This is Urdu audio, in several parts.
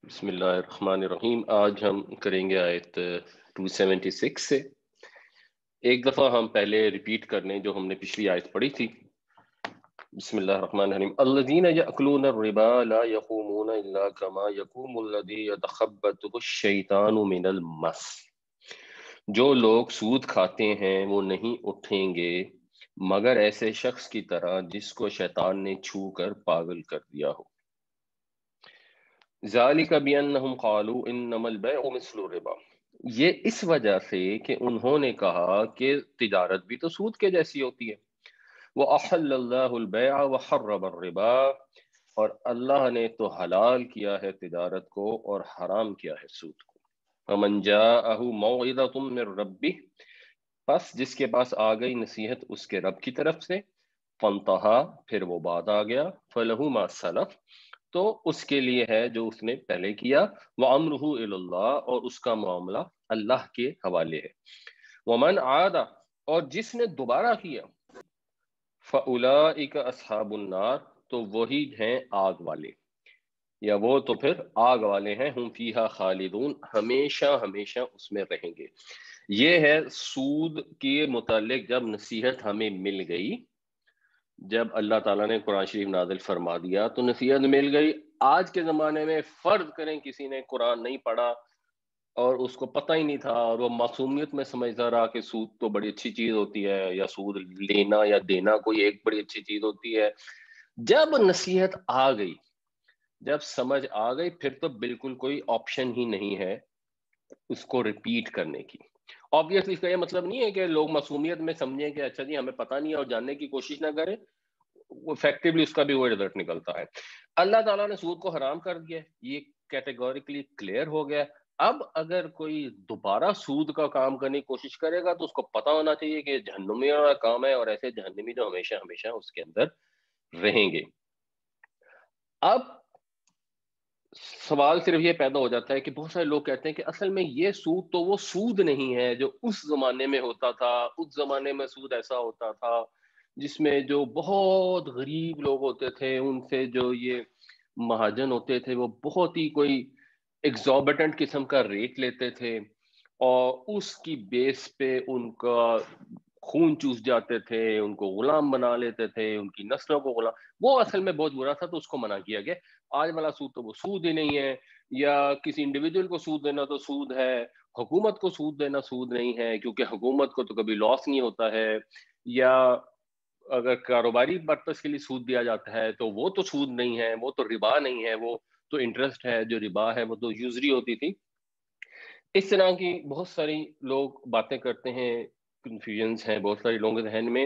بسم اللہ الرحمن الرحیم۔ آج ہم کریں گے آیت 276 سے۔ ایک دفعہ ہم پہلے ریپیٹ کر لیں جو ہم نے پچھلی آیت پڑھی تھی۔ بسم اللہ الرحمن الرحیم۔ الذین یأکلون الربا لا یقومون الا کما یقوم الذی یتخبطہ الشیطان من المس۔ جو لوگ سود کھاتے ہیں وہ نہیں اٹھیں گے مگر ایسے شخص کی طرح جس کو شیطان نے چھو کر پاگل کر دیا ہو۔ ذالک بانہم قالوا انما البیع مثل الربا۔ یہ اس وجہ سے کہ انہوں نے کہا کہ تجارت بھی تو سود کے جیسی ہوتی ہے۔ وَأَحَلَّ اللَّهُ الْبَيْعَ وَحَرَّمَ الرِّبَا، اور اللہ نے تو حلال کیا ہے تجارت کو اور حرام کیا ہے سود کو۔ فَمَنْ جَاءَهُ مَوْعِظَةٌ مِّن رَّبِّهِ، پس جس کے پاس آ گئی نصیحت اس کے رب کی طرف سے، فَانْتَهَا، پھر وہ بعد آ گیا، فَلَهُ مَا سَلَفَ، تو اس کے لیے ہے جو اس نے پہلے کیا، وَأَمْرُهُ إِلَى اللَّهِ، اور اس کا معاملہ اللہ کے حوالے ہے۔ وَمَنْ عَادَ، اور جس نے دوبارہ کیا، فَأُولَئِكَ أَصْحَابُ النَّارِ، تو وہی ہیں آگ والے، یا وہ تو پھر آگ والے ہیں، ہم فیہا خالدون، ہمیشہ ہمیشہ اس میں رہیں گے۔ یہ ہے سود کے متعلق جب نصیحت ہمیں مل گئی، جب اللہ تعالیٰ نے قرآن شریف نازل فرما دیا تو نصیحت مل گئی۔ آج کے زمانے میں فرض کریں کسی نے قرآن نہیں پڑھا اور اس کو پتہ ہی نہیں تھا اور وہ معصومیت میں سمجھتا رہا کہ سود تو بڑی اچھی چیز ہوتی ہے، یا سود لینا یا دینا کوئی ایک بڑی اچھی چیز ہوتی ہے۔ جب نصیحت آ گئی، جب سمجھ آ گئی، پھر تو بالکل کوئی آپشن ہی نہیں ہے اس کو ریپیٹ کرنے کی۔ آبویسلی اس کا یہ مطلب نہیں ہے کہ لوگ معصومیت میں سمجھیں کہ اچھا جی ہمیں پتہ نہیں ہے اور جاننے کی کوشش نہ کریں، افیکٹولی اس کا بھی وہ رزلٹ نکلتا ہے۔ اللہ تعالیٰ نے سود کو حرام کر دیا، یہ کیٹیگوریکلی کلیئر ہو گیا۔ اب اگر کوئی دوبارہ سود کا کام کرنے کی کوشش کرے گا تو اس کو پتہ ہونا چاہیے کہ جہنمی والا کام ہے، اور ایسے جہنمی جو ہمیشہ ہمیشہ اس کے اندر رہیں گے۔ اب سوال صرف یہ پیدا ہو جاتا ہے کہ بہت سارے لوگ کہتے ہیں کہ اصل میں یہ سود تو وہ سود نہیں ہے جو اس زمانے میں ہوتا تھا۔ اس زمانے میں سود ایسا ہوتا تھا جس میں جو بہت غریب لوگ ہوتے تھے ان سے جو یہ مہاجن ہوتے تھے وہ بہت ہی کوئی ایگزوربیٹنٹ قسم کا ریٹ لیتے تھے، اور اس کی بیس پہ ان کا خون چوس جاتے تھے، ان کو غلام بنا لیتے تھے، ان کی نسلوں کو غلام۔ وہ اصل میں بہت برا تھا، تو اس کو منع کیا گیا۔ آج والا سود تو وہ سود ہی نہیں ہے، یا کسی انڈیویجول کو سود دینا تو سود ہے، حکومت کو سود دینا سود نہیں ہے کیونکہ حکومت کو تو کبھی لاس نہیں ہوتا ہے، یا اگر کاروباری پرپس کے لیے سود دیا جاتا ہے تو وہ تو سود نہیں ہے، وہ تو ربا نہیں ہے، وہ تو انٹرسٹ ہے۔ جو ربا ہے وہ تو یوزری ہوتی تھی۔ اس طرح کی بہت ساری لوگ باتیں کرتے ہیں، کنفیوژنس ہیں بہت سارے لوگوں کے ذہن میں،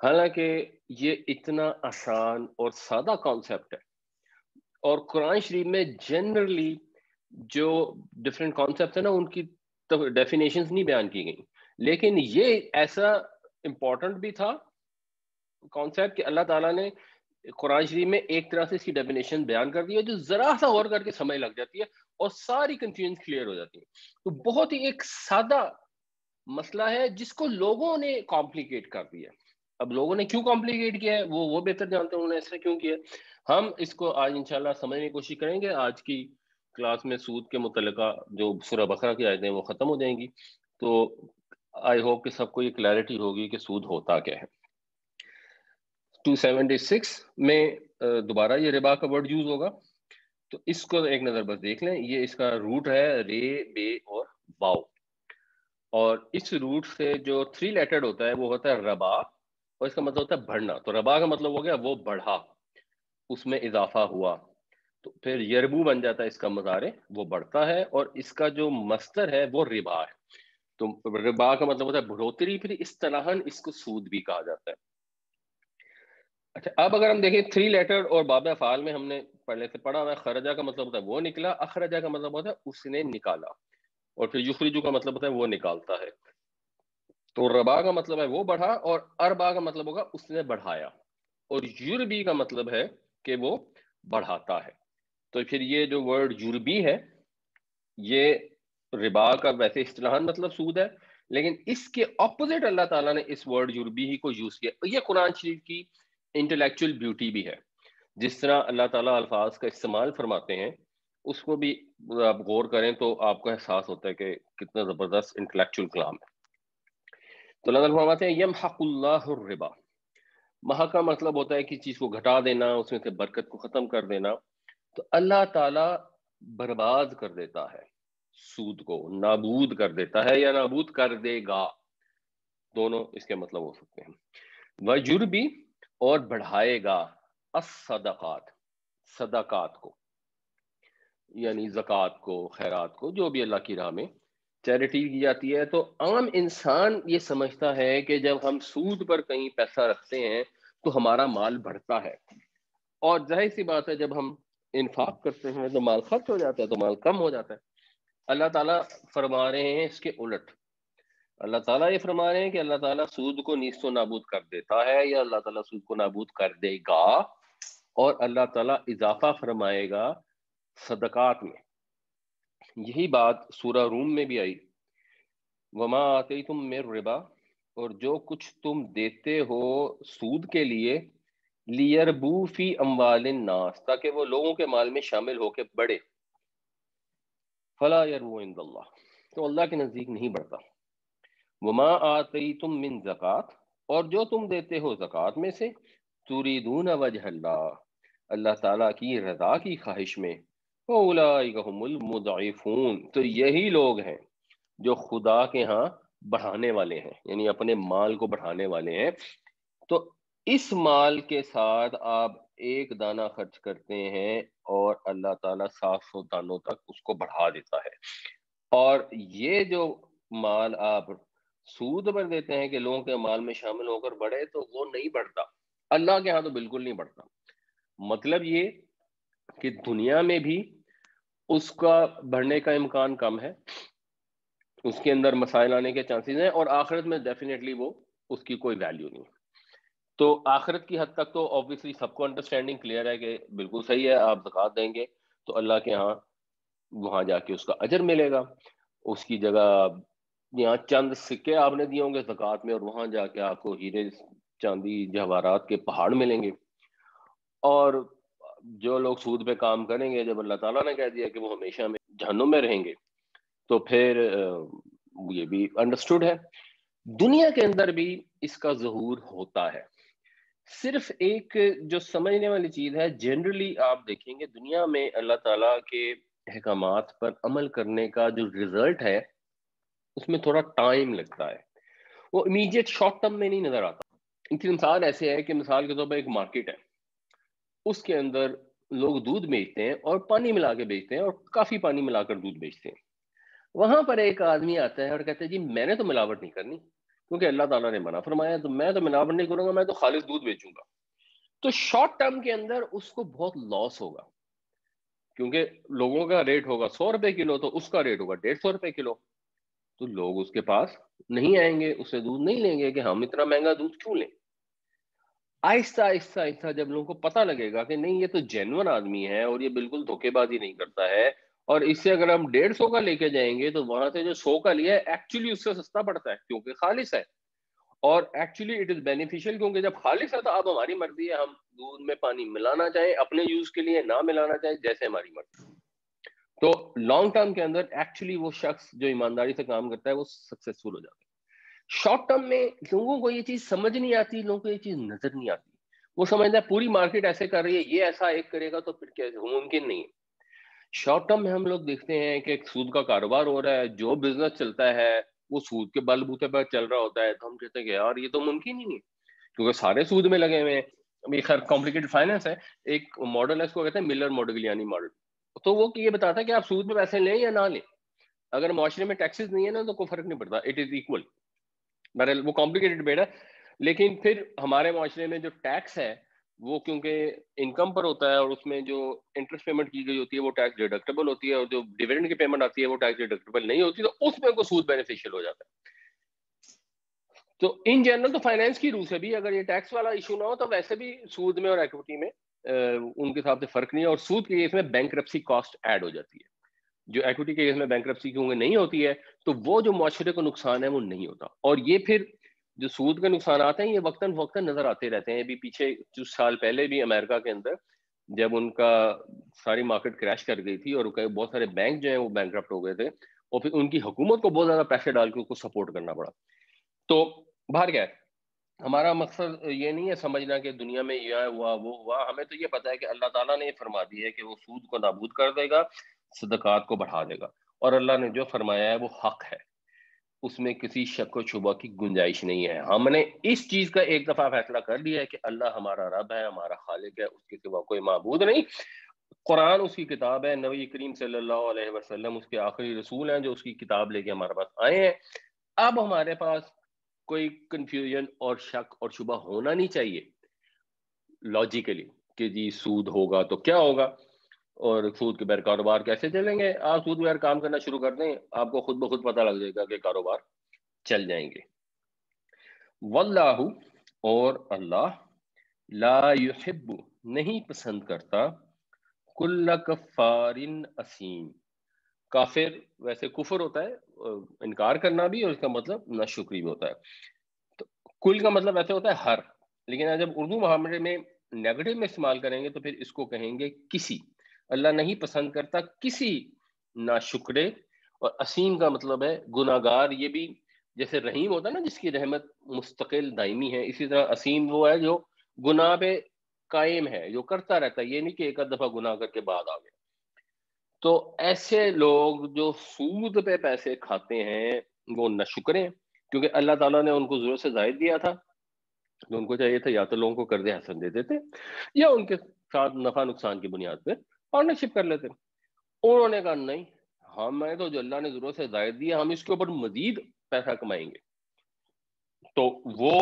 حالانکہ یہ اتنا آسان اور سادہ کانسیپٹ ہے، اور قرآن شریف میں جنرلی جو ڈفرینٹ کانسیپٹس ہیں نا ان کی ڈیفینیشنز نہیں بیان کی گئی، لیکن یہ ایسا امپورٹنٹ بھی تھا کانسیپٹ کہ اللہ تعالیٰ نے قرآن شریف میں ایک طرح سے اس کی ڈیفینیشن بیان کر دی ہے جو ذرا سا غور کر کے سمجھ لگ جاتی ہے اور ساری کنفیوژن کلیئر ہو جاتی ہے۔ تو بہت ہی ایک سادہ مسئلہ ہے جس کو لوگوں نے کمپلیکیٹ کر دیا۔ اب لوگوں نے کیوں کمپلیکیٹ کیا ہے وہ بہتر جانتے ہیں انہوں نے ایسا کیوں کیا۔ ہم اس کو آج انشاءاللہ سمجھنے کی کوشش کریں گے۔ آج کی کلاس میں سود کے متعلقہ جو سورہ بقرہ کی آیتیں وہ ختم ہو جائیں گی، تو آئی ہوپ کہ سب کو یہ کلیئرٹی ہوگی کہ سود ہوتا کیا ہے۔ 276 میں دوبارہ یہ ربا کا ورڈ یوز ہوگا، تو اس کو ایک نظر بس دیکھ لیں۔ یہ اس کا روٹ ہے رے، بے اور واو، اور اس روٹ سے جو 3 لیٹرڈ ہوتا ہے وہ ہوتا ہے ربا، اور اس کا مطلب ہوتا ہے بڑھنا۔ تو ربا کا مطلب ہو گیا وہ بڑھا، اس میں اضافہ ہوا، تو پھر یربو بن جاتا ہے اس کا مضارع، وہ بڑھتا ہے، اور اس کا جو مصدر ہے وہ ربا ہے۔ تو ربا کا مطلب ہوتا ہے بڑھوتری، پھر اصطلاحاً اس کو سود بھی کہا جاتا ہے۔ اچھا، اب اگر ہم دیکھیں 3 لیٹر اور باب افعال میں ہم نے پہلے سے پڑھا ہوا ہے، خرجہ کا مطلب ہوتا ہے وہ نکلا، اخرجہ کا مطلب ہوتا ہے اس نے نکالا، اور پھر یخرجو کا مطلب ہوتا ہے وہ نکالتا ہے۔ تو ربا کا مطلب ہے وہ بڑھا، اور اربا کا مطلب ہوگا اس نے بڑھایا، اور یوربی کا مطلب ہے کہ وہ بڑھاتا ہے۔ تو پھر یہ جو ورڈ یوربی ہے یہ ربا کا ویسے اصطلاحاً مطلب سود ہے، لیکن اس کے اپوزٹ اللہ تعالیٰ نے اس ورڈ یوربی ہی کو یوز کیا۔ یہ قرآن شریف کی انٹلیکچوئل بیوٹی بھی ہے، جس طرح اللہ تعالیٰ الفاظ کا استعمال فرماتے ہیں اس کو بھی آپ غور کریں تو آپ کو احساس ہوتا ہے کہ کتنا زبردست انٹلیکچوئل کلام ہے. تو اللہ تعالیٰ فرماتے ہیں یمحق اللہ الربا. محق کا مطلب ہوتا ہے کہ چیز کو گھٹا دینا، اس میں سے برکت کو ختم کر دینا. تو اللہ تعالیٰ برباد کر دیتا ہے سود کو، نابود کر دیتا ہے یا نابود کر دے گا، دونوں اس کے مطلب ہو سکتے ہیں. وَيُرْبِي، اور بڑھائے گا، الصدقات، صدقات کو، یعنی زکوٰۃ کو، خیرات کو، جو بھی اللہ کی راہ میں چیریٹی کی جاتی ہے. تو عام انسان یہ سمجھتا ہے کہ جب ہم سود پر کہیں پیسہ رکھتے ہیں تو ہمارا مال بڑھتا ہے، اور ظاہر سی بات ہے جب ہم انفاق کرتے ہیں تو مال خرچ ہو جاتا ہے، تو مال کم ہو جاتا ہے. اللہ تعالیٰ فرما رہے ہیں اس کے الٹ. اللہ تعالیٰ یہ فرما رہے ہیں کہ اللہ تعالیٰ سود کو نیست و نابود کر دیتا ہے، یا اللہ تعالیٰ سود کو نابود کر دے گا، اور اللہ تعالیٰ اضافہ فرمائے گا صدقات میں. یہی بات سورہ روم میں بھی آئی، وما آتیتم من ربا، اور جو کچھ تم دیتے ہو سود کے لیے، لیربو فی اموال الناس، تاکہ وہ لوگوں کے مال میں شامل ہو کے بڑھے، فلا یربو عند اللہ، تو اللہ کے نزدیک نہیں بڑھتا. وما آتیتم من زکات، اور جو تم دیتے ہو زکوٰۃ میں سے، تریدون وجہ اللہ، اللہ تعالیٰ کی رضا کی خواہش میں، فاولئک هم المضعفون، تو یہی لوگ ہیں جو خدا کے ہاں بڑھانے والے ہیں، یعنی اپنے مال کو بڑھانے والے ہیں. تو اس مال کے ساتھ آپ ایک دانہ خرچ کرتے ہیں اور اللہ تعالیٰ 700 دانوں تک اس کو بڑھا دیتا ہے. اور یہ جو مال آپ سود پر دیتے ہیں کہ لوگوں کے مال میں شامل ہو کر بڑھے، تو وہ نہیں بڑھتا، اللہ کے ہاں تو بالکل نہیں بڑھتا. مطلب یہ کہ دنیا میں بھی اس کا بڑھنے کا امکان کم ہے، اس کے اندر مسائل آنے کے چانسز ہیں، اور آخرت میں ڈیفینیٹلی وہ اس کی کوئی ویلیو نہیں. تو آخرت کی حد تک تو آبویسلی سب کو انڈرسٹینڈنگ کلیئر ہے کہ بالکل صحیح ہے، آپ زکوٰۃ دیں گے تو اللہ کے ہاں وہاں جا کے اس کا اجر ملے گا. اس کی جگہ یہاں چند سکے آپ نے دیے ہوں گے زکوٰۃ میں، اور وہاں جا کے آپ کو ہیرے چاندی جواہرات کے پہاڑ ملیں گے. اور جو لوگ سود پہ کام کریں گے، جب اللہ تعالیٰ نے کہہ دیا کہ وہ ہمیشہ میں جہنم میں رہیں گے، تو پھر یہ بھی انڈرسٹوڈ ہے. دنیا کے اندر بھی اس کا ظہور ہوتا ہے. صرف ایک جو سمجھنے والی چیز ہے، جنرلی آپ دیکھیں گے دنیا میں اللہ تعالیٰ کے احکامات پر عمل کرنے کا جو رزلٹ ہے اس میں تھوڑا ٹائم لگتا ہے، وہ امیڈیٹ شارٹ ٹرم میں نہیں نظر آتا. ایک مثال ایسے ہے کہ مثال کے طور پر ایک مارکیٹ ہے، اس کے اندر لوگ دودھ بیچتے ہیں اور پانی ملا کے بیچتے ہیں، اور کافی پانی ملا کر دودھ بیچتے ہیں. وہاں پر ایک آدمی آتا ہے اور کہتا ہے جی میں نے تو ملاوٹ نہیں کرنی، کیونکہ اللہ تعالیٰ نے منع فرمایا، تو میں تو ملاوٹ نہیں کروں گا، میں تو خالص دودھ بیچوں گا. تو شارٹ ٹرم کے اندر اس کو بہت لاس ہوگا، کیونکہ لوگوں کا ریٹ ہوگا 100 روپے کلو، تو اس کا ریٹ ہوگا 150 روپے کلو. تو لوگ اس کے پاس نہیں آئیں گے، اس سے دودھ نہیں لیں گے کہ ہم اتنا مہنگا دودھ کیوں لیں. آہستہ آہستہ آہستہ جب لوگوں کو پتہ لگے گا کہ نہیں یہ تو جینون آدمی ہے اور یہ بالکل دھوکے بازی نہیں کرتا ہے، اور اس سے اگر ہم 150 کا لے کے جائیں گے تو وہاں سے جو 100 کا لیا ہے ایکچولی اس سے سستا پڑتا ہے، کیونکہ خالص ہے، اور ایکچولی اٹ از بینیفیشل، کیونکہ جب خالص ہے تو اب ہماری مرضی ہے، ہم دودھ میں پانی ملانا چاہیں اپنے یوز کے لیے، نہ ملانا چاہیں جیسے ہماری مرضی. تو لانگ ٹرم کے اندر ایکچولی وہ شخص جو ایمانداری سے کام کرتا ہے وہ سکسیسفل ہو جاتا ہے. شارٹ ٹرم میں لوگوں کو یہ چیز سمجھ نہیں آتی، لوگوں کو یہ چیز نظر نہیں آتی. وہ سمجھتا ہے پوری مارکیٹ ایسے کر رہی ہے، یہ ایسا ایک کرے گا تو پھر کیسے، ممکن نہیں ہے. شارٹ ٹرم میں ہم لوگ دیکھتے ہیں کہ ایک سود کا کاروبار ہو رہا ہے، جو بزنس چلتا ہے وہ سود کے بل بوتے پر چل رہا ہوتا ہے، تو ہم کہتے ہیں کہ یار یہ تو ممکن ہی نہیں ہے، کیونکہ سارے سود میں لگے ہوئے ہیں. ابھی خیر کمپلیکیٹڈ فائنینس ہے، ایک ماڈل ہے اس کو کہتے ہیں ملر موڈیگلیانی ماڈل. تو وہ یہ بتاتا ہے کہ آپ سود پہ پیسے لیں یا نہ لیں، اگر معاشرے میں ٹیکسز نہیں ہے نا تو کوئی فرق نہیں پڑتا، اٹ از ایکول. بہرحال وہ کمپلیکیٹڈ ڈبیٹ ہے، لیکن پھر ہمارے معاشرے میں جو ٹیکس ہے وہ کیونکہ انکم پر ہوتا ہے، اور اس میں جو انٹرسٹ پیمنٹ کی گئی ہوتی ہے وہ ٹیکس ڈیڈکٹیبل ہوتی ہے، اور جو ڈیویڈنڈ کی پیمنٹ آتی ہے وہ ٹیکس ڈیڈکٹیبل نہیں ہوتی، تو اس میں کوئی سود بینیفیشیل ہو جاتا ہے. تو ان جنرل تو فائنینس کی روح سے بھی اگر یہ ٹیکس والا ایشو نہ ہو تو ویسے بھی سود میں اور ایکوٹی میں ان کے حساب سے فرق نہیں ہے. اور سود کے کیس میں بینکرپسی کاسٹ ایڈ ہو جاتی ہے، جو ایکوٹی کے کیس میں بینکرپسی کیونکہ نہیں ہوتی ہے تو وہ جو معاشرے کو نقصان ہے وہ نہیں ہوتا. اور یہ پھر جو سود کے نقصانات ہیں یہ وقتاً فوقتاً نظر آتے رہتے ہیں. ابھی پیچھے کچھ سال پہلے بھی امریکہ کے اندر جب ان کا ساری مارکیٹ کریش کر گئی تھی اور بہت سارے بینک جو ہیں وہ بینکرپٹ ہو گئے تھے، اور پھر ان کی حکومت کو بہت زیادہ پیسے ڈال کے ان کو سپورٹ کرنا پڑا. تو باہر گیا ہمارا مقصد یہ نہیں ہے سمجھنا کہ دنیا میں یہ ہوا وہ ہوا. ہمیں تو یہ پتا ہے کہ اللہ تعالیٰ نے یہ فرما دی ہے کہ وہ سود کو نابود کر دے گا، صدقات کو بڑھا دے گا، اور اللہ نے جو فرمایا ہے وہ حق ہے، اس میں کسی شک و شبہ کی گنجائش نہیں ہے. ہم نے اس چیز کا ایک دفعہ فیصلہ کر لیا ہے کہ اللہ ہمارا رب ہے، ہمارا خالق ہے، اس کے سوا کوئی معبود نہیں. قرآن اس کی کتاب ہے، نبی کریم صلی اللہ علیہ وسلم اس کے آخری رسول ہیں جو اس کی کتاب لے کے ہمارے پاس آئے ہیں. اب ہمارے پاس کوئی کنفیوژن اور شک اور شبہ ہونا نہیں چاہیے لاجیکلی کہ جی سود ہوگا تو کیا ہوگا اور سود کے بغیر کاروبار کیسے چلیں گے. آپ سود بغیر کام کرنا شروع کر دیں، آپ کو خود بخود پتہ لگ جائے گا کہ کاروبار چل جائیں گے. واللہ، اور اللہ، لا یحب، نہیں پسند کرتا، کل کفار اسیم. کافر ویسے کفر ہوتا ہے انکار کرنا بھی، اور اس کا مطلب ناشکری بھی ہوتا ہے. تو کل کا مطلب ایسے ہوتا ہے ہر، لیکن جب اردو محاورے میں نیگیٹو میں استعمال کریں گے تو پھر اس کو کہیں گے کسی. اللہ نہیں پسند کرتا کسی ناشکرے. اور اسیم کا مطلب ہے گناہگار. یہ بھی جیسے رحیم ہوتا ہے نا جس کی رحمت مستقل دائمی ہے، اسی طرح اسیم وہ ہے جو گناہ پہ قائم ہے، جو کرتا رہتا ہے. یہ نہیں کہ ایک آدھ دفعہ گناہ کر کے بعد آ گیا. تو ایسے لوگ جو سود پہ پیسے کھاتے ہیں وہ نہ شکریں، کیونکہ اللہ تعالیٰ نے ان کو ضرورت سے زائد دیا تھا. تو ان کو چاہیے تھا یا تو لوگوں کو قرض حسن دے دیتے یا ان کے ساتھ نفع نقصان کی بنیاد پہ پارٹنرشپ کر لیتے. انہوں نے کہا نہیں، ہمیں تو جو اللہ نے ضرورت سے زائد دیا ہم اس کے اوپر مزید پیسہ کمائیں گے. تو وہ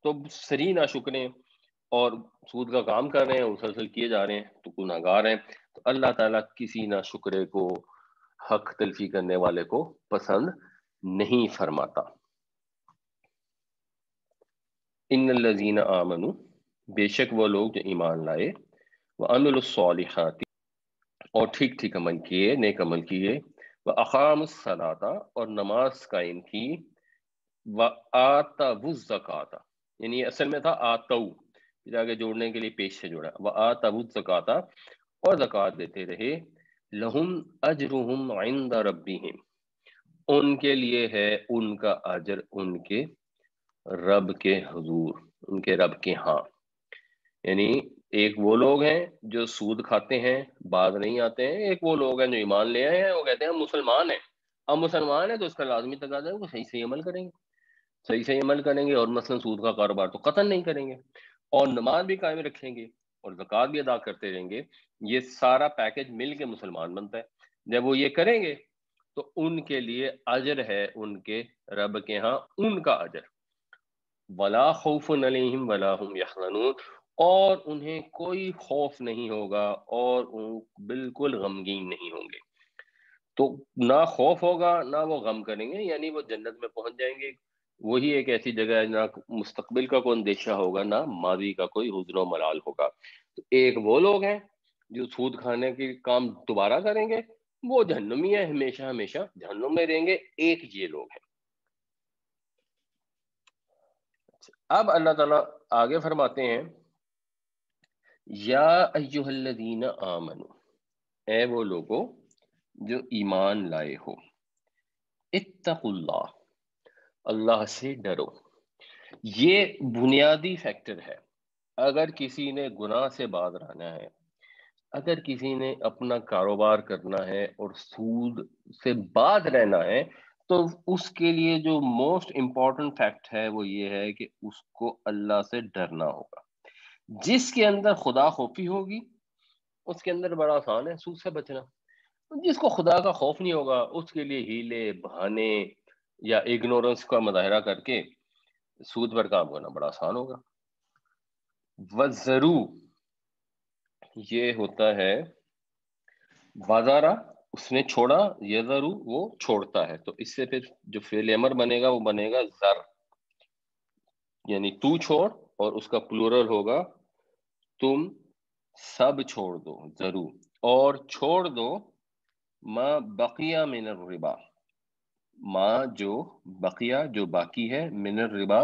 تو سری نہ شکریں اور سود کا کام کر رہے ہیں، مسلسل کیے جا رہے ہیں، تو گناہگار ہیں. تو اللہ تعالیٰ کسی نہ شکرے کو، حق تلفی کرنے والے کو پسند نہیں فرماتا. ان الذین آمنوا، بے شک وہ لوگ جو ایمان لائے، وعملوا الصالحات، اور ٹھیک ٹھیک عمل کیے، نیک عمل کیے، واقاموا الصلاۃ، اور نماز قائم کی، وآتوا الزکاۃ، یعنی یہ اصل میں تھا آتو، پھر آگے جوڑنے کے لیے پیش سے جوڑا، وآتوا الزکاۃ، اور زکوٰۃ دیتے رہے، لہم اجرہم عند ربہم، ان کے لیے ہے ان کا اجر ان کے رب کے حضور، ان کے رب کے ہاں. یعنی ایک وہ لوگ ہیں جو سود کھاتے ہیں باز نہیں آتے ہیں، ایک وہ لوگ ہیں جو ایمان لے آئے ہیں، وہ کہتے ہیں ہم مسلمان ہیں. اب مسلمان ہیں تو اس کا لازمی تقاضا ہے وہ صحیح صحیح عمل کریں گے، صحیح صحیح عمل کریں گے، اور مثلا سود کا کاروبار تو قطعا نہیں کریں گے، اور نماز بھی قائم رکھیں گے، اور زکوٰۃ بھی ادا کرتے رہیں گے. یہ سارا پیکج مل کے مسلمان بنتا ہے. جب وہ یہ کریں گے تو ان کے لیے اجر ہے ان کے رب کے ہاں، ان کا اجر. ولا خوف علیہم ولا هم یحزنون، اور انہیں کوئی خوف نہیں ہوگا اور بالکل غمگین نہیں ہوں گے. تو نہ خوف ہوگا نہ وہ غم کریں گے، یعنی وہ جنت میں پہنچ جائیں گے. وہی ایک ایسی جگہ ہے نہ مستقبل کا کوئی اندیشہ ہوگا نہ ماضی کا کوئی حزن و ملال ہوگا. تو ایک وہ لوگ ہیں جو سود کھانے کے کام دوبارہ کریں گے، وہ جہنمی ہے، ہمیشہ ہمیشہ جہنم میں رہیں گے. ایک یہ لوگ ہیں. اب اللہ تعالیٰ آگے فرماتے ہیں، یا ایہا الذین آمنو، اے وہ لوگو جو ایمان لائے ہو، اتقوا اللہ، اللہ سے ڈرو. یہ بنیادی فیکٹر ہے. اگر کسی نے گناہ سے باز رہنا ہے، اگر کسی نے اپنا کاروبار کرنا ہے اور سود سے باز رہنا ہے، تو اس کے لیے جو موسٹ امپورٹنٹ فیکٹ ہے وہ یہ ہے کہ اس کو اللہ سے ڈرنا ہوگا. جس کے اندر خدا خوفی ہوگی اس کے اندر بڑا آسان ہے سود سے بچنا. جس کو خدا کا خوف نہیں ہوگا اس کے لیے ہیلے بہانے یا اگنورنس کا مظاہرہ کر کے سود پر کام کرنا بڑا آسان ہوگا. وَذَرُوا، یہ ہوتا ہے وَذَرَا، اس نے چھوڑا، یذرو وہ چھوڑتا ہے، تو اس سے پھر جو فعل امر بنے گا وہ بنے گا ذر، یعنی تو چھوڑ، اور اس کا پلورل ہوگا تم سب چھوڑ دو، ضرور، اور چھوڑ دو ما بقیہ من الربا، ما جو بقیہ جو باقی ہے، من الربا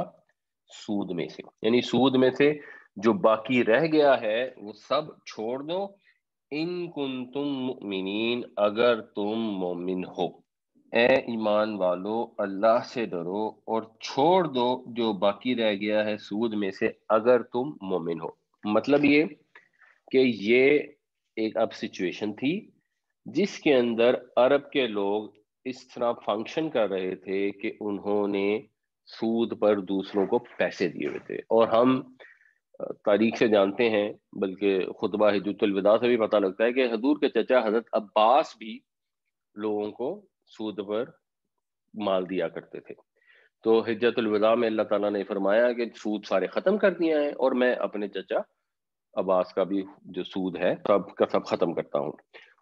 سود میں سے، یعنی سود میں سے جو باقی رہ گیا ہے وہ سب چھوڑ دو، ان کنتم مؤمنین، اگر تم مومن ہو۔ اے ایمان والو اللہ سے ڈرو اور چھوڑ دو جو باقی رہ گیا ہے سود میں سے، اگر تم مومن ہو۔ مطلب یہ کہ یہ ایک اب سچویشن تھی جس کے اندر عرب کے لوگ اس طرح فنکشن کر رہے تھے کہ انہوں نے سود پر دوسروں کو پیسے دیے ہوئے تھے، اور ہم تاریخ سے جانتے ہیں، بلکہ خطبہ حجۃ الوداع سے بھی پتہ لگتا ہے کہ حضور کے چچا حضرت عباس بھی لوگوں کو سود پر مال دیا کرتے تھے۔ تو حجۃ الوداع میں اللہ تعالیٰ نے فرمایا کہ سود سارے ختم کر دیا ہے، اور میں اپنے چچا عباس کا بھی جو سود ہے سب کا سب ختم کرتا ہوں۔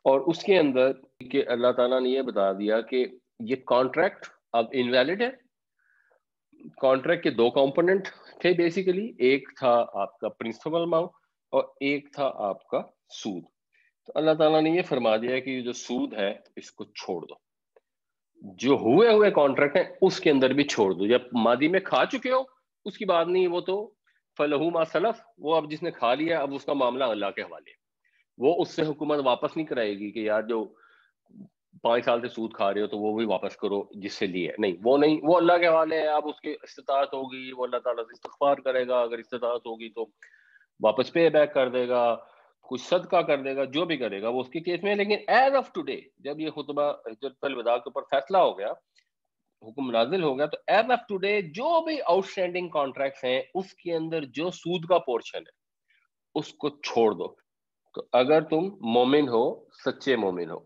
اور اس کے اندر کہ اللہ تعالیٰ نے یہ بتا دیا کہ یہ کانٹریکٹ اب انویلڈ ہے۔ کانٹریکٹ کے دو کمپوننٹ تھے بیسیکلی، ایک تھا آپ کا پرنسپل اماؤنٹ اور ایک تھا آپ کا سود۔ تو اللہ تعالیٰ نے یہ فرما دیا کہ یہ جو سود ہے اس کو چھوڑ دو، جو ہوئے کانٹریکٹ ہیں اس کے اندر بھی چھوڑ دو۔ جب ماضی میں کھا چکے ہو اس کی بات نہیں، وہ تو فلہو ما سلف، وہ اب جس نے کھا لیا اب اس کا معاملہ اللہ کے حوالے، وہ اس سے حکومت واپس نہیں کرائے گی کہ یار جو 5 سال سے سود کھا رہے ہو تو وہ بھی واپس کرو جس سے لیے، نہیں، وہ اللہ کے حوالے ہے۔ اب اس کی استطاعت ہوگی وہ اللہ تعالیٰ سے استغفار کرے گا، اگر استطاعت ہوگی تو واپس پے بیک کر دے گا، کچھ صدقہ کر دے گا، جو بھی کرے گا وہ اس کے کیس میں۔ لیکن ایز آف ٹوڈے جب یہ خطبہ حجۃ الوداع کے اوپر فیصلہ ہو گیا، حکم نازل ہو گیا، تو ایز آف ٹوڈے جو بھی آؤٹ اسٹینڈنگ کانٹریکٹس ہیں اس کے اندر جو سود کا پورشن ہے اس کو چھوڑ دو۔ تو اگر تم مومن ہو، سچے مومن ہو،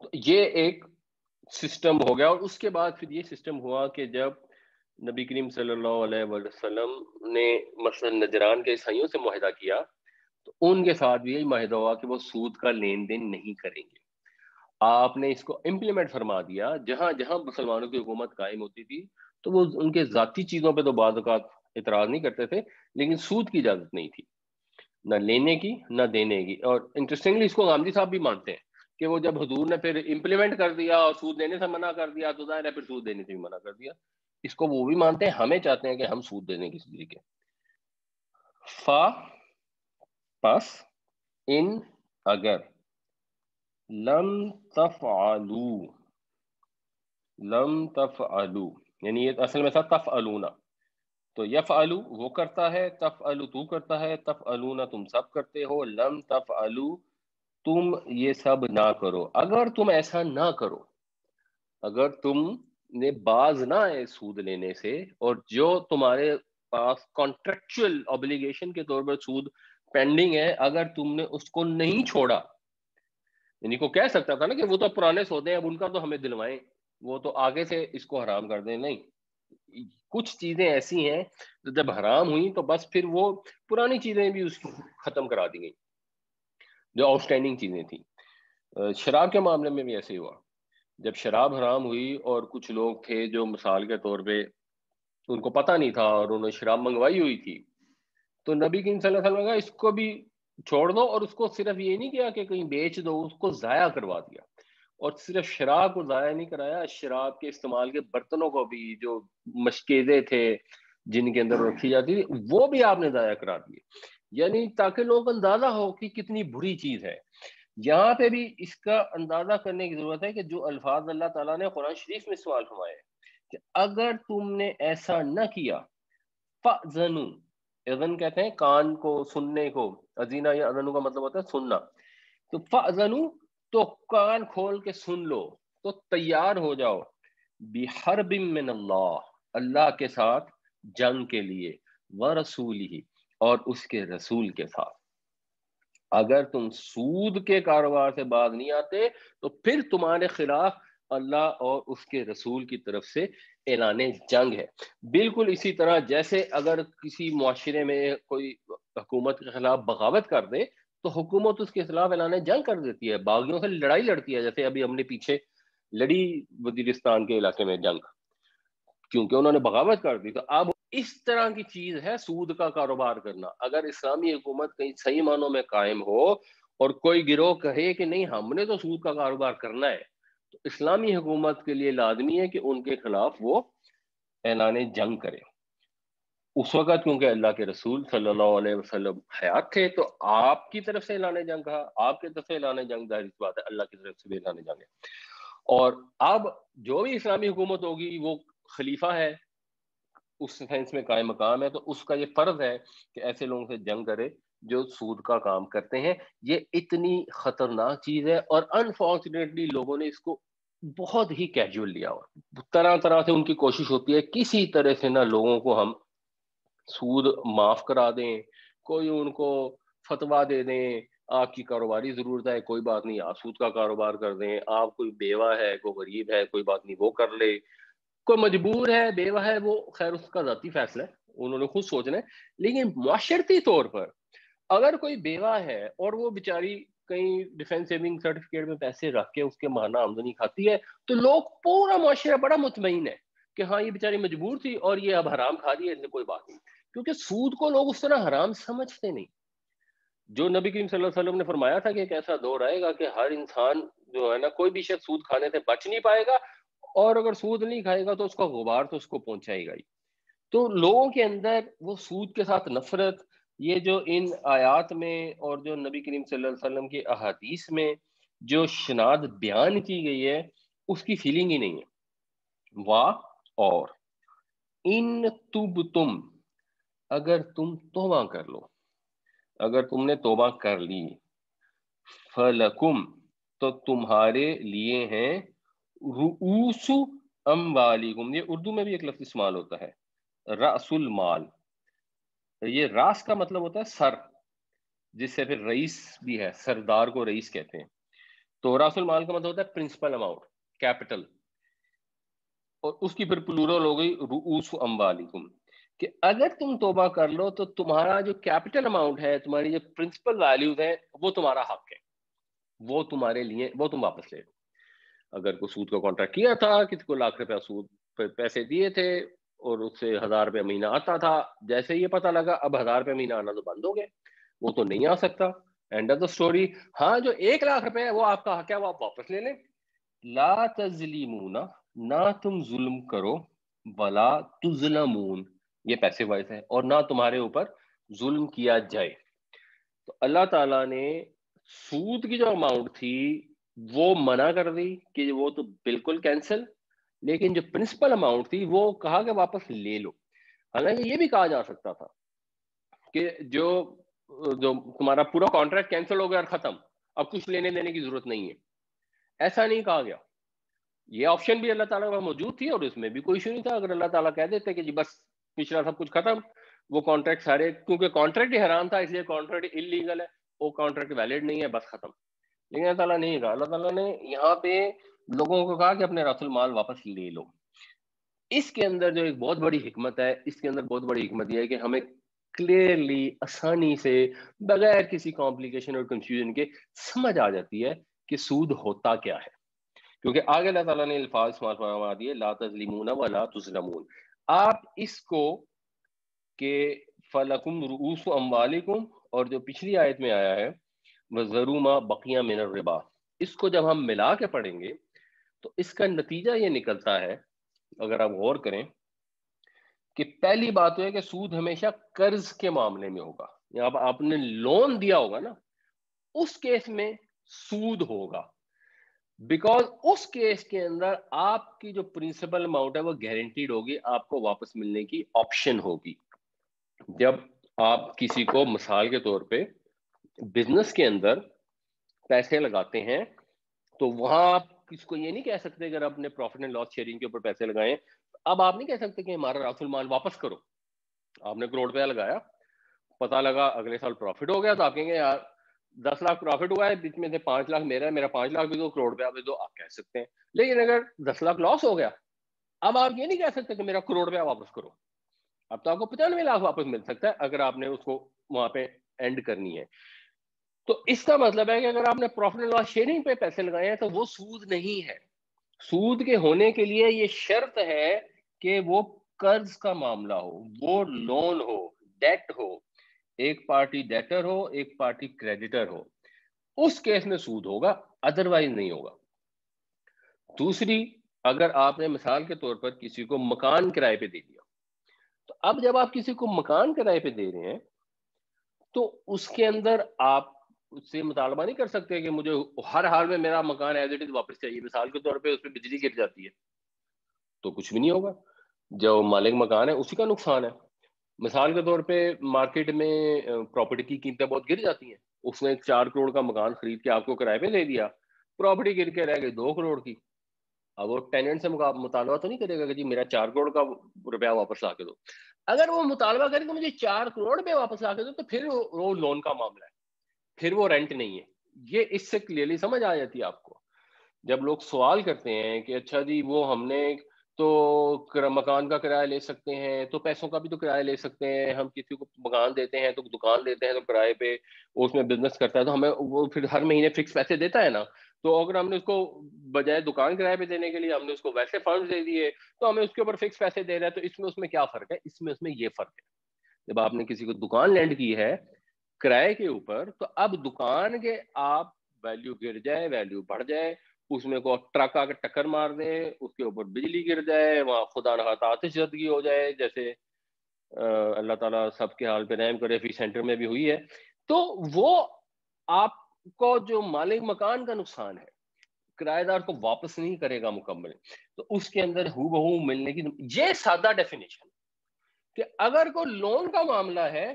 تو یہ ایک سسٹم ہو گیا۔ اور اس کے بعد پھر یہ سسٹم ہوا کہ جب نبی کریم صلی اللہ علیہ وسلم نے مثلا نجران کے عیسائیوں سے معاہدہ کیا تو ان کے ساتھ بھی یہی معاہدہ ہوا کہ وہ سود کا لین دین نہیں کریں گے۔ آپ نے اس کو امپلیمنٹ فرما دیا، جہاں جہاں مسلمانوں کی حکومت قائم ہوتی تھی تو وہ ان کے ذاتی چیزوں پہ تو بعض اوقات اعتراض نہیں کرتے تھے، لیکن سود کی اجازت نہیں تھی، نہ لینے کی نہ دینے کی۔ اور انٹرسٹنگلی اس کو غامدی صاحب بھی مانتے ہیں کہ وہ جب حضور نے پھر امپلیمنٹ کر دیا اور سود دینے سے منع کر دیا تو ظاہر ہے پھر سود دینے سے بھی منع کر دیا۔ اس کو وہ بھی مانتے ہیں، ہمیں چاہتے ہیں کہ ہم سود دینے کسی طریقے۔ فا پس، ان اگر، لم تفعلوا، لم تفعلوا یعنی یہ اصل میں تھا تفعلون، تو یفعلو وہ کرتا ہے، تفعلو تو کرتا ہے، تفعلون تم سب کرتے ہو، لم تفعلو تم یہ سب نہ کرو۔ اگر تم ایسا نہ کرو، اگر تم نے باز نہ آئے سود لینے سے، اور جو تمہارے پاس کانٹریکچوئل اوبلیگیشن کے طور پر سود پینڈنگ ہے اگر تم نے اس کو نہیں چھوڑا، یعنی کو کہہ سکتا تھا نا کہ وہ تو پرانے سودے ہیں اب ان کا تو ہمیں دلوائیں، وہ تو آگے سے اس کو حرام کر دیں، نہیں، کچھ چیزیں ایسی ہیں جب حرام ہوئی تو بس پھر وہ پرانی چیزیں بھی اس کو ختم کرا دی گئی جو آؤٹ اسٹینڈنگ چیزیں تھیں۔ شراب کے معاملے میں بھی ایسے ہی ہوا، جب شراب حرام ہوئی اور کچھ لوگ تھے جو مثال کے طور پہ ان کو پتہ نہیں تھا اور انہوں نے شراب منگوائی ہوئی تھی، تو نبی کریم صلی اللہ علیہ وسلم نے کہا اس کو بھی چھوڑ دو، اور اس کو صرف یہ نہیں کیا کہ کہیں بیچ دو، اس کو ضائع کروا دیا۔ اور صرف شراب کو ضائع نہیں کرایا، شراب کے استعمال کے برتنوں کو بھی، جو مشکیزیں تھے جن کے اندر رکھی جاتی تھی، وہ بھی آپ نے ضائع کرا دیے، یعنی تاکہ لوگ اندازہ ہو کہ کتنی بری چیز ہے۔ یہاں پہ بھی اس کا اندازہ کرنے کی ضرورت ہے کہ جو الفاظ اللہ تعالیٰ نے قرآن شریف میں سوال فرمائے کہ اگر تم نے ایسا نہ کیا، فَأْذَنُوا، اذن کہتے ہیں کان کو سننے کو، اذینہ یا اذنو کا مطلب ہوتا ہے سننا، تو فَأْذَنُوا تو کان کھول کے سن لو، تو تیار ہو جاؤ، بِحَرْبٍ مِّنَ اللَّهِ، اللہ کے ساتھ جنگ کے لیے، وَرَسُولِهِ اور اس کے رسول کے ساتھ۔ اگر تم سود کے کاروبار سے باز نہیں آتے تو پھر تمہارے خلاف اللہ اور اس کے رسول کی طرف سے اعلان جنگ ہے۔ بالکل اسی طرح جیسے اگر کسی معاشرے میں کوئی حکومت کے خلاف بغاوت کر دے تو حکومت اس کے خلاف اعلان جنگ کر دیتی ہے، باغیوں سے لڑائی لڑتی ہے، جیسے ابھی ہم نے پیچھے لڑی وزیرستان کے علاقے میں جنگ، کیونکہ انہوں نے بغاوت کر دی۔ تو اب اس طرح کی چیز ہے سود کا کاروبار کرنا۔ اگر اسلامی حکومت کہیں صحیح معنوں میں قائم ہو اور کوئی گروہ کہے کہ نہیں ہم نے تو سود کا کاروبار کرنا ہے، تو اسلامی حکومت کے لیے لازمی ہے کہ ان کے خلاف وہ اعلان جنگ کرے۔ اس وقت کیونکہ اللہ کے رسول صلی اللہ علیہ وسلم حیات تھے تو آپ کی طرف سے اعلان جنگ کہا، آپ کی طرف سے اعلان جنگ ظاہر سی بات ہے اللہ کی طرف سے بھی اعلان جنگ ہے. اور اب جو بھی اسلامی حکومت ہوگی وہ خلیفہ ہے، اس سینس میں قائم مقام ہے، تو اس کا یہ فرض ہے کہ ایسے لوگوں سے جنگ کرے جو سود کا کام کرتے ہیں. یہ اتنی خطرناک چیز ہے اور انفارچونیٹلی لوگوں نے اس کو بہت ہی کیجول لیا، اور طرح طرح سے ان کی کوشش ہوتی ہے کسی طرح سے نہ لوگوں کو ہم سود معاف کرا دیں، کوئی ان کو فتویٰ دے دیں آپ کی کاروباری ضرورت ہے کوئی بات نہیں آپ سود کا کاروبار کر دیں، آپ کوئی بیوہ ہے کوئی غریب ہے کوئی بات نہیں وہ کر لے، کوئی مجبور ہے بیوہ ہے وہ خیر اس کا ذاتی فیصلہ ہے انہوں نے خود سوچنا ہے. لیکن معاشرتی طور پر اگر کوئی بیوہ ہے اور وہ بیچاری کہیں ڈیفینس سیونگ سرٹیفکیٹ میں پیسے رکھ کے اس کے ماہانہ آمدنی کھاتی ہے تو لوگ پورا معاشرہ بڑا مطمئن ہے کہ ہاں یہ بیچاری مجبور تھی اور یہ اب حرام کھا رہی ہے، اس سے کوئی بات نہیں، کیونکہ سود کو لوگ اس طرح حرام سمجھتے نہیں. جو نبی کریم صلی اللہ علیہ وسلم نے فرمایا تھا کہ ایک ایسا دور آئے گا کہ ہر انسان جو ہے نا کوئی بھی شخص سود کھانے سے بچ نہیں پائے گا، اور اگر سود نہیں کھائے گا تو اس کا غبار تو اس کو پہنچائے گا ہی. تو لوگوں کے اندر وہ سود کے ساتھ نفرت، یہ جو ان آیات میں اور جو نبی کریم صلی اللہ علیہ وسلم کی احادیث میں جو شناخت بیان کی گئی ہے اس کی فیلنگ ہی نہیں ہے. واہ، اور ان تم اگر تم توبہ کر لو، اگر تم نے توبہ کر لی، فلکم تو تمہارے لیے ہیں رؤوس اموالکم. یہ اردو میں بھی ایک لفظ استعمال ہوتا ہے رأس المال. یہ راس کا مطلب ہوتا ہے سر، جس سے پھر رئیس بھی ہے، سردار کو رئیس کہتے ہیں. تو راس المال کا مطلب ہوتا ہے پرنسپل اماؤنٹ، کیپٹل، اور اس کی پھر پلورل ہو گئی رؤوس اموالکم، کہ اگر تم توبہ کر لو تو تمہارا جو کیپٹل اماؤنٹ ہے، تمہاری جو پرنسپل ویلیوز ہیں، وہ تمہارا حق ہے، وہ تمہارے لیے، وہ تم واپس لے لو. اگر کوئی سود کا کانٹریکٹ کیا تھا، کسی کو لاکھ روپیہ سود پہ پیسے دیے تھے اور اس سے 1000 روپے مہینہ آتا تھا، جیسے یہ پتا لگا اب 1000 روپے مہینہ آنا تو بند ہو گئے، وہ تو نہیں آ سکتا، اینڈ آف دا اسٹوری. ہاں جو 1 لاکھ روپے ہے وہ آپ کا حق ہے، وہ آپ واپس لے لیں. لا تظلمون، نہ تم ظلم کرو، ولا تظلمون، یہ پیسے وائز ہے، اور نہ تمہارے اوپر ظلم کیا جائے. تو اللہ تعالیٰ نے سود کی جو اماؤنٹ تھی وہ منع کر دی کہ وہ تو بالکل کینسل، لیکن جو پرنسپل اماؤنٹ تھی وہ کہا کہ واپس لے لو. حالانکہ یہ بھی کہا جا سکتا تھا کہ جو تمہارا پورا کانٹریکٹ کینسل ہو گیا اور ختم، اب کچھ لینے دینے کی ضرورت نہیں ہے، ایسا نہیں کہا گیا. یہ آپشن بھی اللہ تعالیٰ کا موجود تھی اور اس میں بھی کوئی ایشو نہیں تھا. اگر اللہ تعالیٰ کہہ دیتے کہ جی بس پچھلا سب کچھ ختم، وہ کانٹریکٹ سارے، کیونکہ کانٹریکٹ ہی حرام تھا اس لیے کانٹریکٹ انلیگل ہے، وہ کانٹریکٹ ویلڈ نہیں ہے، بس ختم. لیکن اللہ تعالیٰ نہیں کہا، اللہ تعالیٰ نے یہاں پہ لوگوں کو کہا کہ اپنے راس المال واپس لے لو. اس کے اندر جو ایک بہت بڑی حکمت ہے، اس کے اندر بہت بڑی حکمت یہ ہے کہ ہمیں کلیئرلی، آسانی سے، بغیر کسی کمپلیکیشن اور کنفیوژن کے سمجھ آ جاتی ہے کہ سود ہوتا کیا ہے. کیونکہ آگے اللہ تعالیٰ نے الفاظ استعمال فرما دیے لا تظلمون ولا تظلمون. آپ اس کو کہ فلکم رؤوس اموالکم، اور جو پچھلی آیت میں آیا ہے وَذَرُوا مَا بَقِيَ مِنَ الرِّبَا، اس کو جب ہم ملا کے پڑھیں گے تو اس کا نتیجہ یہ نکلتا ہے، اگر آپ غور کریں، کہ پہلی بات تو ہے کہ سود ہمیشہ قرض کے معاملے میں ہوگا. اب آپ نے لون دیا ہوگا نا، اس کیس میں سود ہوگا، بیکاز اس کیس کے اندر آپ کی جو پرنسپل اماؤنٹ ہے وہ گارنٹیڈ ہوگی، آپ کو واپس ملنے کی آپشن ہوگی. جب آپ کسی کو مثال کے طور پہ بزنس کے اندر پیسے لگاتے ہیں تو وہاں آپ کسی کو یہ نہیں کہہ سکتے اگر آپ نے پروفٹ اینڈ لاس شیئرنگ کے اوپر پیسے لگائے، اب آپ نہیں کہہ سکتے کہ ہمارا راس المال واپس کرو. آپ نے 1 کروڑ روپیہ لگایا، پتا لگا اگلے سال پروفٹ ہو گیا تو آپ کہیں گے یار 10 لاکھ پروفٹ ہوا ہے، بیچ میں سے 5 لاکھ میرا ہے، میرا 5 لاکھ بھی دو، 1 کروڑ روپیہ بھی دو، آپ کہہ سکتے ہیں. لیکن اگر 10 لاکھ لاس ہو گیا، اب آپ یہ نہیں کہہ سکتے کہ میرا 1 کروڑ روپیہ واپس کرو. اب تو آپ کو 95 لاکھ واپس مل سکتا ہے اگر آپ نے اس کو وہاں پہ اینڈ کرنی ہے. تو اس کا مطلب ہے کہ اگر آپ نے پروفٹ اینڈ لاس شیئرنگ پہ پیسے لگائے ہیں تو وہ سود نہیں ہے. سود کے ہونے کے لیے یہ شرط ہے کہ وہ قرض کا معاملہ ہو، وہ لون ہو، ڈیٹ ہو، ایک پارٹی ڈیٹر ہو، ایک پارٹی کریڈیٹر ہو، اس کیس میں سود ہوگا، ادروائز نہیں ہوگا. دوسری، اگر آپ نے مثال کے طور پر کسی کو مکان کرائے پہ دے دیا، تو اب جب آپ کسی کو مکان کرائے پہ دے رہے ہیں تو اس کے اندر آپ اس سے مطالبہ نہیں کر سکتے کہ مجھے ہر حال میں میرا مکان ایز اٹ از واپس چاہیے. مثال کے طور پہ اس پہ بجلی گر جاتی ہے تو کچھ بھی نہیں ہوگا, جو مالک مکان ہے اسی کا نقصان ہے. مثال کے طور پہ مارکیٹ میں پراپرٹی کی قیمتیں بہت گر جاتی ہیں, اس نے 4 کروڑ کا مکان خرید کے آپ کو کرائے پہ دے دیا, پراپرٹی گر کے رہ گئی 2 کروڑ کی. اب وہ ٹیننٹ سے مطالبہ تو نہیں کرے گا کہ جی میرا 4 کروڑ کا روپیہ واپس لا کے دو. اگر وہ مطالبہ کرے کہ مجھے 4 کروڑ روپے واپس لا کے دو تو پھر وہ لون کا معاملہ ہے, پھر وہ رینٹ نہیں ہے. یہ اس سے کلیئرلی سمجھ آ جاتی ہے آپ کو. جب لوگ سوال کرتے ہیں کہ اچھا جی وہ ہم نے تو مکان کا کرایہ لے سکتے ہیں, تو پیسوں کا بھی تو کرایہ لے سکتے ہیں, ہم کسی کو مکان دیتے ہیں تو دکان دیتے ہیں تو کرائے پہ اس میں بزنس کرتا ہے تو ہمیں وہ پھر ہر مہینے فکس پیسے دیتا ہے نا. تو اگر ہم نے اس کو بجائے دکان کرائے پہ دینے کے لیے ہم نے اس کو ویسے فنڈ دے دیے تو ہمیں اس کے اوپر فکس پیسے دے رہا ہے. تو اس میں کیا فرق ہے؟ اس میں یہ فرق ہے, جب آپ نے کسی کو دکان لینڈ کی ہے کرائے کے اوپر تو اب دکان کے آپ ویلیو گر جائے ویلیو بڑھ جائے, اس میں کو ٹرک آ کے ٹکر مار دے, اس کے اوپر بجلی گر جائے, وہاں خدا نخواستہ آتش زدگی ہو جائے جیسے اللہ تعالیٰ سب کے حال پہ رحم کرے ایپی سینٹر میں بھی ہوئی ہے, تو وہ آپ کو جو مالک مکان کا نقصان ہے کرایہ دار کو واپس نہیں کرے گا مکمل. تو اس کے اندر ہو بہو ملنے کی یہ سادہ ڈیفینیشن کہ اگر کوئی لون کا معاملہ ہے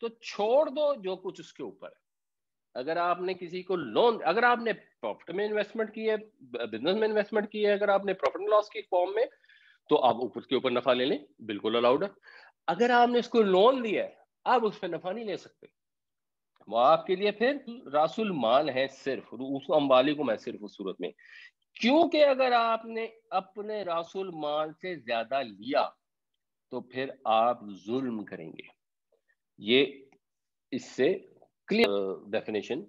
تو چھوڑ دو جو کچھ اس کے اوپر ہے. اگر آپ نے کسی کو لون, اگر آپ نے پراپرٹی میں انویسٹمنٹ کی ہے, بزنس میں انویسٹمنٹ کی ہے, اگر آپ نے پروفٹ اینڈ لاس کی فارم میں, تو آپ اوپر کے اوپر نفع لے لیں, بالکل الاؤڈ ہے. اگر آپ نے اس کو لون لیا ہے آپ اس پہ نفع نہیں لے سکتے, وہ آپ کے لیے پھر راس المال ہے, صرف اس اموالی کو میں صرف اس صورت میں, کیونکہ اگر آپ نے اپنے راس المال سے زیادہ لیا تو پھر آپ ظلم کریں گے. یہ اس سے کلیئر ڈیفینیشن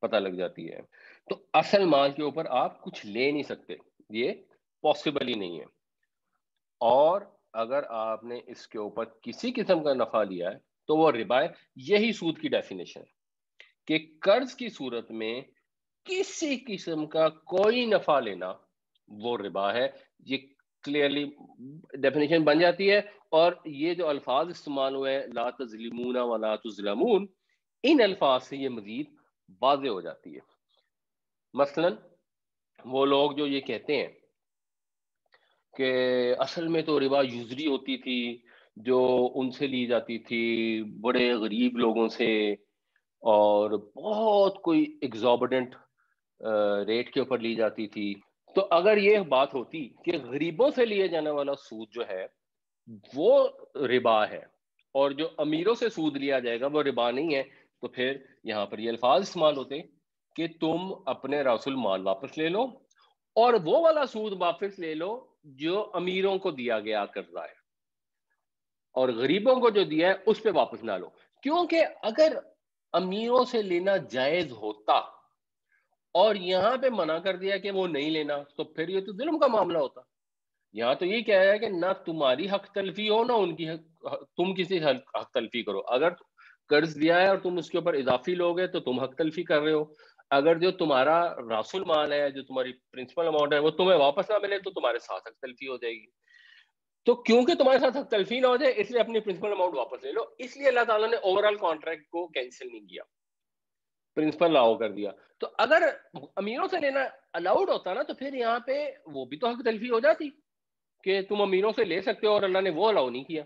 پتہ لگ جاتی ہے. تو اصل مال کے اوپر آپ کچھ لے نہیں سکتے, یہ پاسبل ہی نہیں ہے. اور اگر آپ نے اس کے اوپر کسی قسم کا نفع لیا ہے تو وہ ربا ہے. یہی سود کی ڈیفینیشن ہے کہ قرض کی صورت میں کسی قسم کا کوئی نفع لینا وہ ربا ہے. یہ کلیئرلی ڈیفینیشن بن جاتی ہے. اور یہ جو الفاظ استعمال ہوئے ہیں لا تظلمون ولا تظلمون, ان الفاظ سے یہ مزید واضح ہو جاتی ہے. مثلا وہ لوگ جو یہ کہتے ہیں کہ اصل میں تو ربا یوزری ہوتی تھی جو ان سے لی جاتی تھی بڑے غریب لوگوں سے, اور بہت کوئی ایگزوربیٹنٹ ریٹ کے اوپر لی جاتی تھی. تو اگر یہ بات ہوتی کہ غریبوں سے لیے جانے والا سود جو ہے وہ ربا ہے اور جو امیروں سے سود لیا جائے گا وہ ربا نہیں ہے, تو پھر یہاں پر یہ الفاظ استعمال ہوتے کہ تم اپنے راس المال واپس لے لو اور وہ والا سود واپس لے لو جو امیروں کو دیا گیا قرضہ ہے, اور غریبوں کو جو دیا ہے اس پہ واپس نہ لو. کیونکہ اگر امیروں سے لینا جائز ہوتا اور یہاں پہ منع کر دیا کہ وہ نہیں لینا تو پھر یہ تو ظلم کا معاملہ ہوتا. یہاں تو یہ کہہ رہا ہے کہ نہ تمہاری حق تلفی ہو نہ ان کی تم کسی حق تلفی کرو. اگر قرض دیا ہے اور تم اس کے اوپر اضافی لوگ ہیں تو تم حق تلفی کر رہے ہو. اگر جو تمہارا راس المال ہے, جو تمہاری پرنسپل اماؤنٹ ہے, وہ تمہیں واپس نہ ملے تو تمہارے ساتھ حق تلفی ہو جائے گی. تو کیونکہ تمہارے ساتھ حق تلفی نہ ہو جائے اس لیے اپنی پرنسپل اماؤنٹ واپس لے لو. اس لیے اللہ تعالیٰ نے اوور آل کانٹریکٹ کو کینسل نہیں کیا, پرنسپل لاؤ کر دیا. تو اگر امیروں سے لینا الاؤڈ ہوتا نا تو پھر یہاں پہ وہ بھی تو حق تلفی ہو جاتی کہ تم امیروں سے لے سکتے ہو, اور اللہ نے وہ الاؤ نہیں کیا.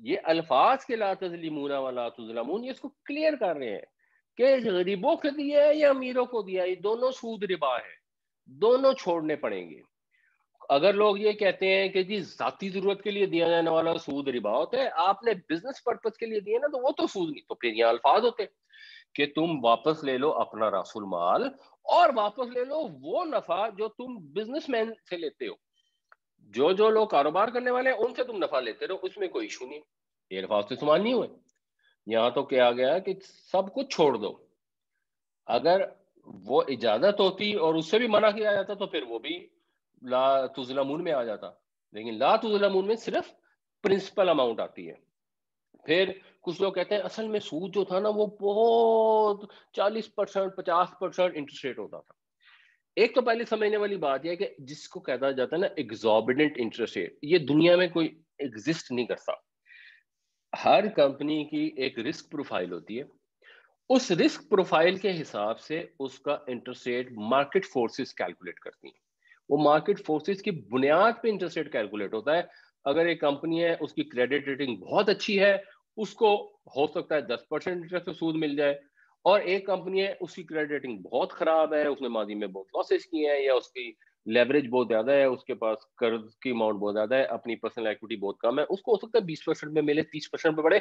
یہ الفاظ کے لا تظلمون ولا تظلمون یہ اس کو کلیئر کر رہے ہیں کہ غریبوں کو دیا ہے یا امیروں کو دیا ہے, یہ دونوں سود ربا ہے, دونوں چھوڑنے پڑیں گے. اگر لوگ یہ کہتے ہیں کہ جی ذاتی ضرورت کے لیے دیا جانے والا سود ربا ہوتا ہے, آپ نے بزنس پرپز کے لیے دیا نا تو وہ تو سود نہیں. تو پھر یہ الفاظ ہوتے کہ تم واپس لے لو اپنا راس المال اور واپس لے لو وہ نفع جو تم بزنس مین سے لیتے ہو. جو لوگ کاروبار کرنے والے ہیں ان سے تم نفع لیتے رہو, اس میں کوئی ایشو نہیں. یہ الفاظ تو استعمال نہیں ہوئے. یہاں تو کیا گیا کہ سب کچھ چھوڑ دو. اگر وہ اجازت ہوتی اور اس سے بھی منع کیا جاتا تو پھر وہ بھی لا تظلمون میں آ جاتا, لیکن لا تظلمون میں صرف پرنسپل اماؤنٹ آتی ہے. پھر کچھ لوگ کہتے ہیں اصل میں سود جو تھا نا وہ بہت 40% 50% انٹرسٹ ریٹ ہوتا تھا. ایک تو پہلے سمجھنے والی بات یہ کہ جس کو کہا جاتا ہے نا ایگزوربیٹنٹ انٹرسٹ ریٹ, یہ دنیا میں کوئی ایگزسٹ نہیں کرتا. ہر کمپنی کی ایک رسک پروفائل ہوتی ہے، اس رسک پروفائل کے حساب سے اس کا interest rate market forces calculate کرتی ہیں. وہ مارکیٹ فورسز کی بنیاد پہ انٹرسٹ ریٹ کیلکولیٹ ہوتا ہے. اگر ایک کمپنی ہے اس کی کریڈٹ ریٹنگ بہت اچھی ہے، اس کو ہو سکتا ہے 10% انٹرسٹ پہ سود مل جائے. اور ایک کمپنی ہے اس کی کریڈٹ ریٹنگ بہت خراب ہے، اس نے ماضی میں بہت لاسز کیے ہیں، یا اس کی لیوریج بہت زیادہ ہے، اس کے پاس قرض کی اماؤنٹ بہت زیادہ ہے، اپنی پرسنل ایکوٹی بہت کم ہے، اس کو ہو سکتا ہے 20% میں ملے، 30% پہ پڑے.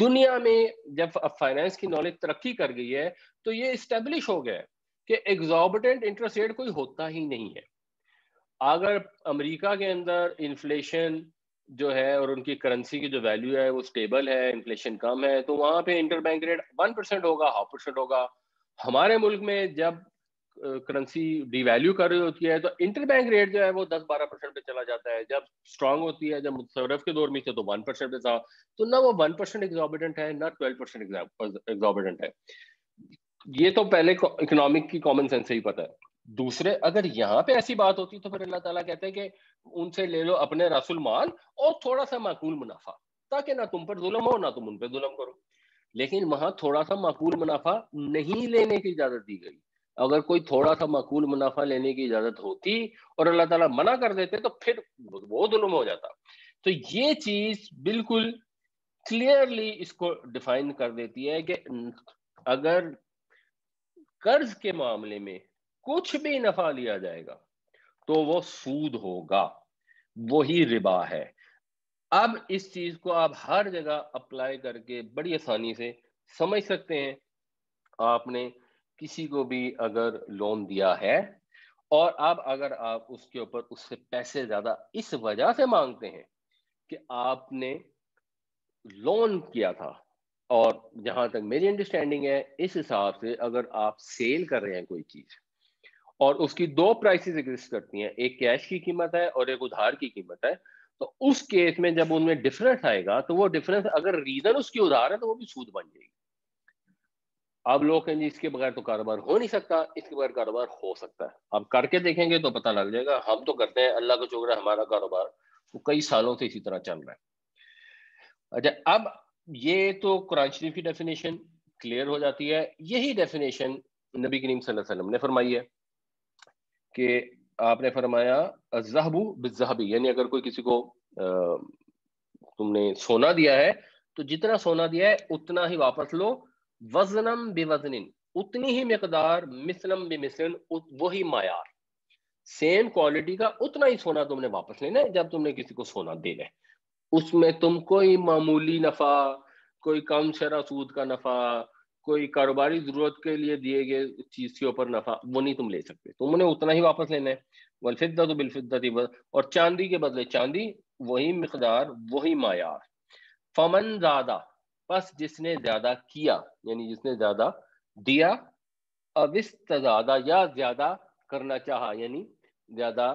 دنیا میں جب فائنانس کی نالج ترقی کر گئی ہے تو یہ اسٹیبلش ہو گیا ہے کہ ایگزوربیٹنٹ انٹرسٹ ریٹ کوئی ہوتا ہی نہیں ہے. اگر امریکہ کے اندر انفلیشن جو ہے اور ان کی کرنسی کی جو ویلیو ہے وہ سٹیبل ہے، انفلیشن کم ہے، تو وہاں پہ انٹر بینک ریٹ 1% ہوگا، 0.5% ہوگا. ہمارے ملک میں جب کرنسی ڈی ویلیو کر رہی ہوتی ہے تو انٹر بینک ریٹ جو ہے وہ 10-12% پہ چلا جاتا ہے. جب اسٹرانگ ہوتی ہے، جب متصرف کے دور میں تھے تو 1% پہ تھا. تو نہ وہ 1% ایگزوربیٹنٹ ہے، نہ 12% ایگزوربیٹنٹ ہے. یہ تو پہلے اکنامک کی کامن سینس سے ہی پتہ ہے. دوسرے، اگر یہاں پہ ایسی بات ہوتی تو پھر اللہ تعالیٰ کہتے ہیں کہ ان سے لے لو اپنے راس المال اور تھوڑا سا معقول منافع، تاکہ نہ تم پر ظلم ہو نہ تم ان پہ ظلم کرو. لیکن وہاں تھوڑا سا معقول منافع نہیں لینے کی اجازت دی گئی. اگر کوئی تھوڑا سا معقول منافع لینے کی اجازت ہوتی اور اللہ تعالیٰ منع کر دیتے تو پھر وہ ظلم ہو جاتا. تو یہ چیز بالکل کلیئرلی اس کو ڈیفائن کر دیتی ہے کہ اگر قرض کے معاملے میں کچھ بھی نفع لیا جائے گا تو وہ سود ہوگا، وہی ربا ہے. اب اس چیز کو آپ ہر جگہ اپلائی کر کے بڑی آسانی سے سمجھ سکتے ہیں. آپ نے کسی کو بھی اگر لون دیا ہے اور اب اگر آپ اس کے اوپر اس سے پیسے زیادہ اس وجہ سے مانگتے ہیں کہ آپ نے لون کیا تھا، اور جہاں تک میری انڈرسٹینڈنگ ہے اس حساب سے اگر آپ سیل کر رہے ہیں کوئی چیز اور اس کی دو پرائسز ایگزسٹ کرتی ہیں، ایک کیش کی قیمت ہے اور ایک ادھار کی قیمت ہے، تو اس کیس میں جب ان میں ڈفرنس آئے گا تو وہ ڈفرنس اگر ریزن اس کی ادھار ہے تو وہ بھی سود بن جائے گی. اب لوگ کہیں جی اس کے بغیر تو کاروبار ہو نہیں سکتا، اس کے بغیر کاروبار ہو سکتا ہے. آپ کر کے دیکھیں گے تو پتہ لگ جائے گا. ہم تو کرتے ہیں، اللہ کا شکر ہے ہمارا کاروبار وہ کئی سالوں سے اسی طرح چل رہا ہے. اچھا، اب یہ تو قرآن شریف کی ڈیفینیشن کلیئر ہو جاتی ہے. یہی ڈیفینیشن نبی کریم صلی اللہ علیہ وسلم نے فرمائی ہے کہ آپ نے فرمایا الذهب بالذهب، یعنی اگر کوئی کسی کو تم نے سونا دیا ہے تو جتنا سونا دیا ہے اتنا ہی واپس لو، وزنم بوزن، اتنی ہی مقدار، مثلم بمثل، وہی معیار، سیم کوالٹی کا اتنا ہی سونا تم نے واپس لینا ہے جب تم نے کسی کو سونا دینا ہے. اس میں تم کوئی معمولی نفع، کوئی کم شرح سود کا نفع، کوئی کاروباری ضرورت کے لیے دیے گئے چیز کے اوپر نفع وہ نہیں تم لے سکتے. تم نے اتنا ہی واپس لینا ہے. والفضة بالفضة، اور چاندی کے بدلے چاندی، وہی مقدار وہی معیار. فمن زیادہ، پس جس نے زیادہ کیا یعنی جس نے زیادہ دیا، اب استزادہ یا زیادہ کرنا چاہا یعنی زیادہ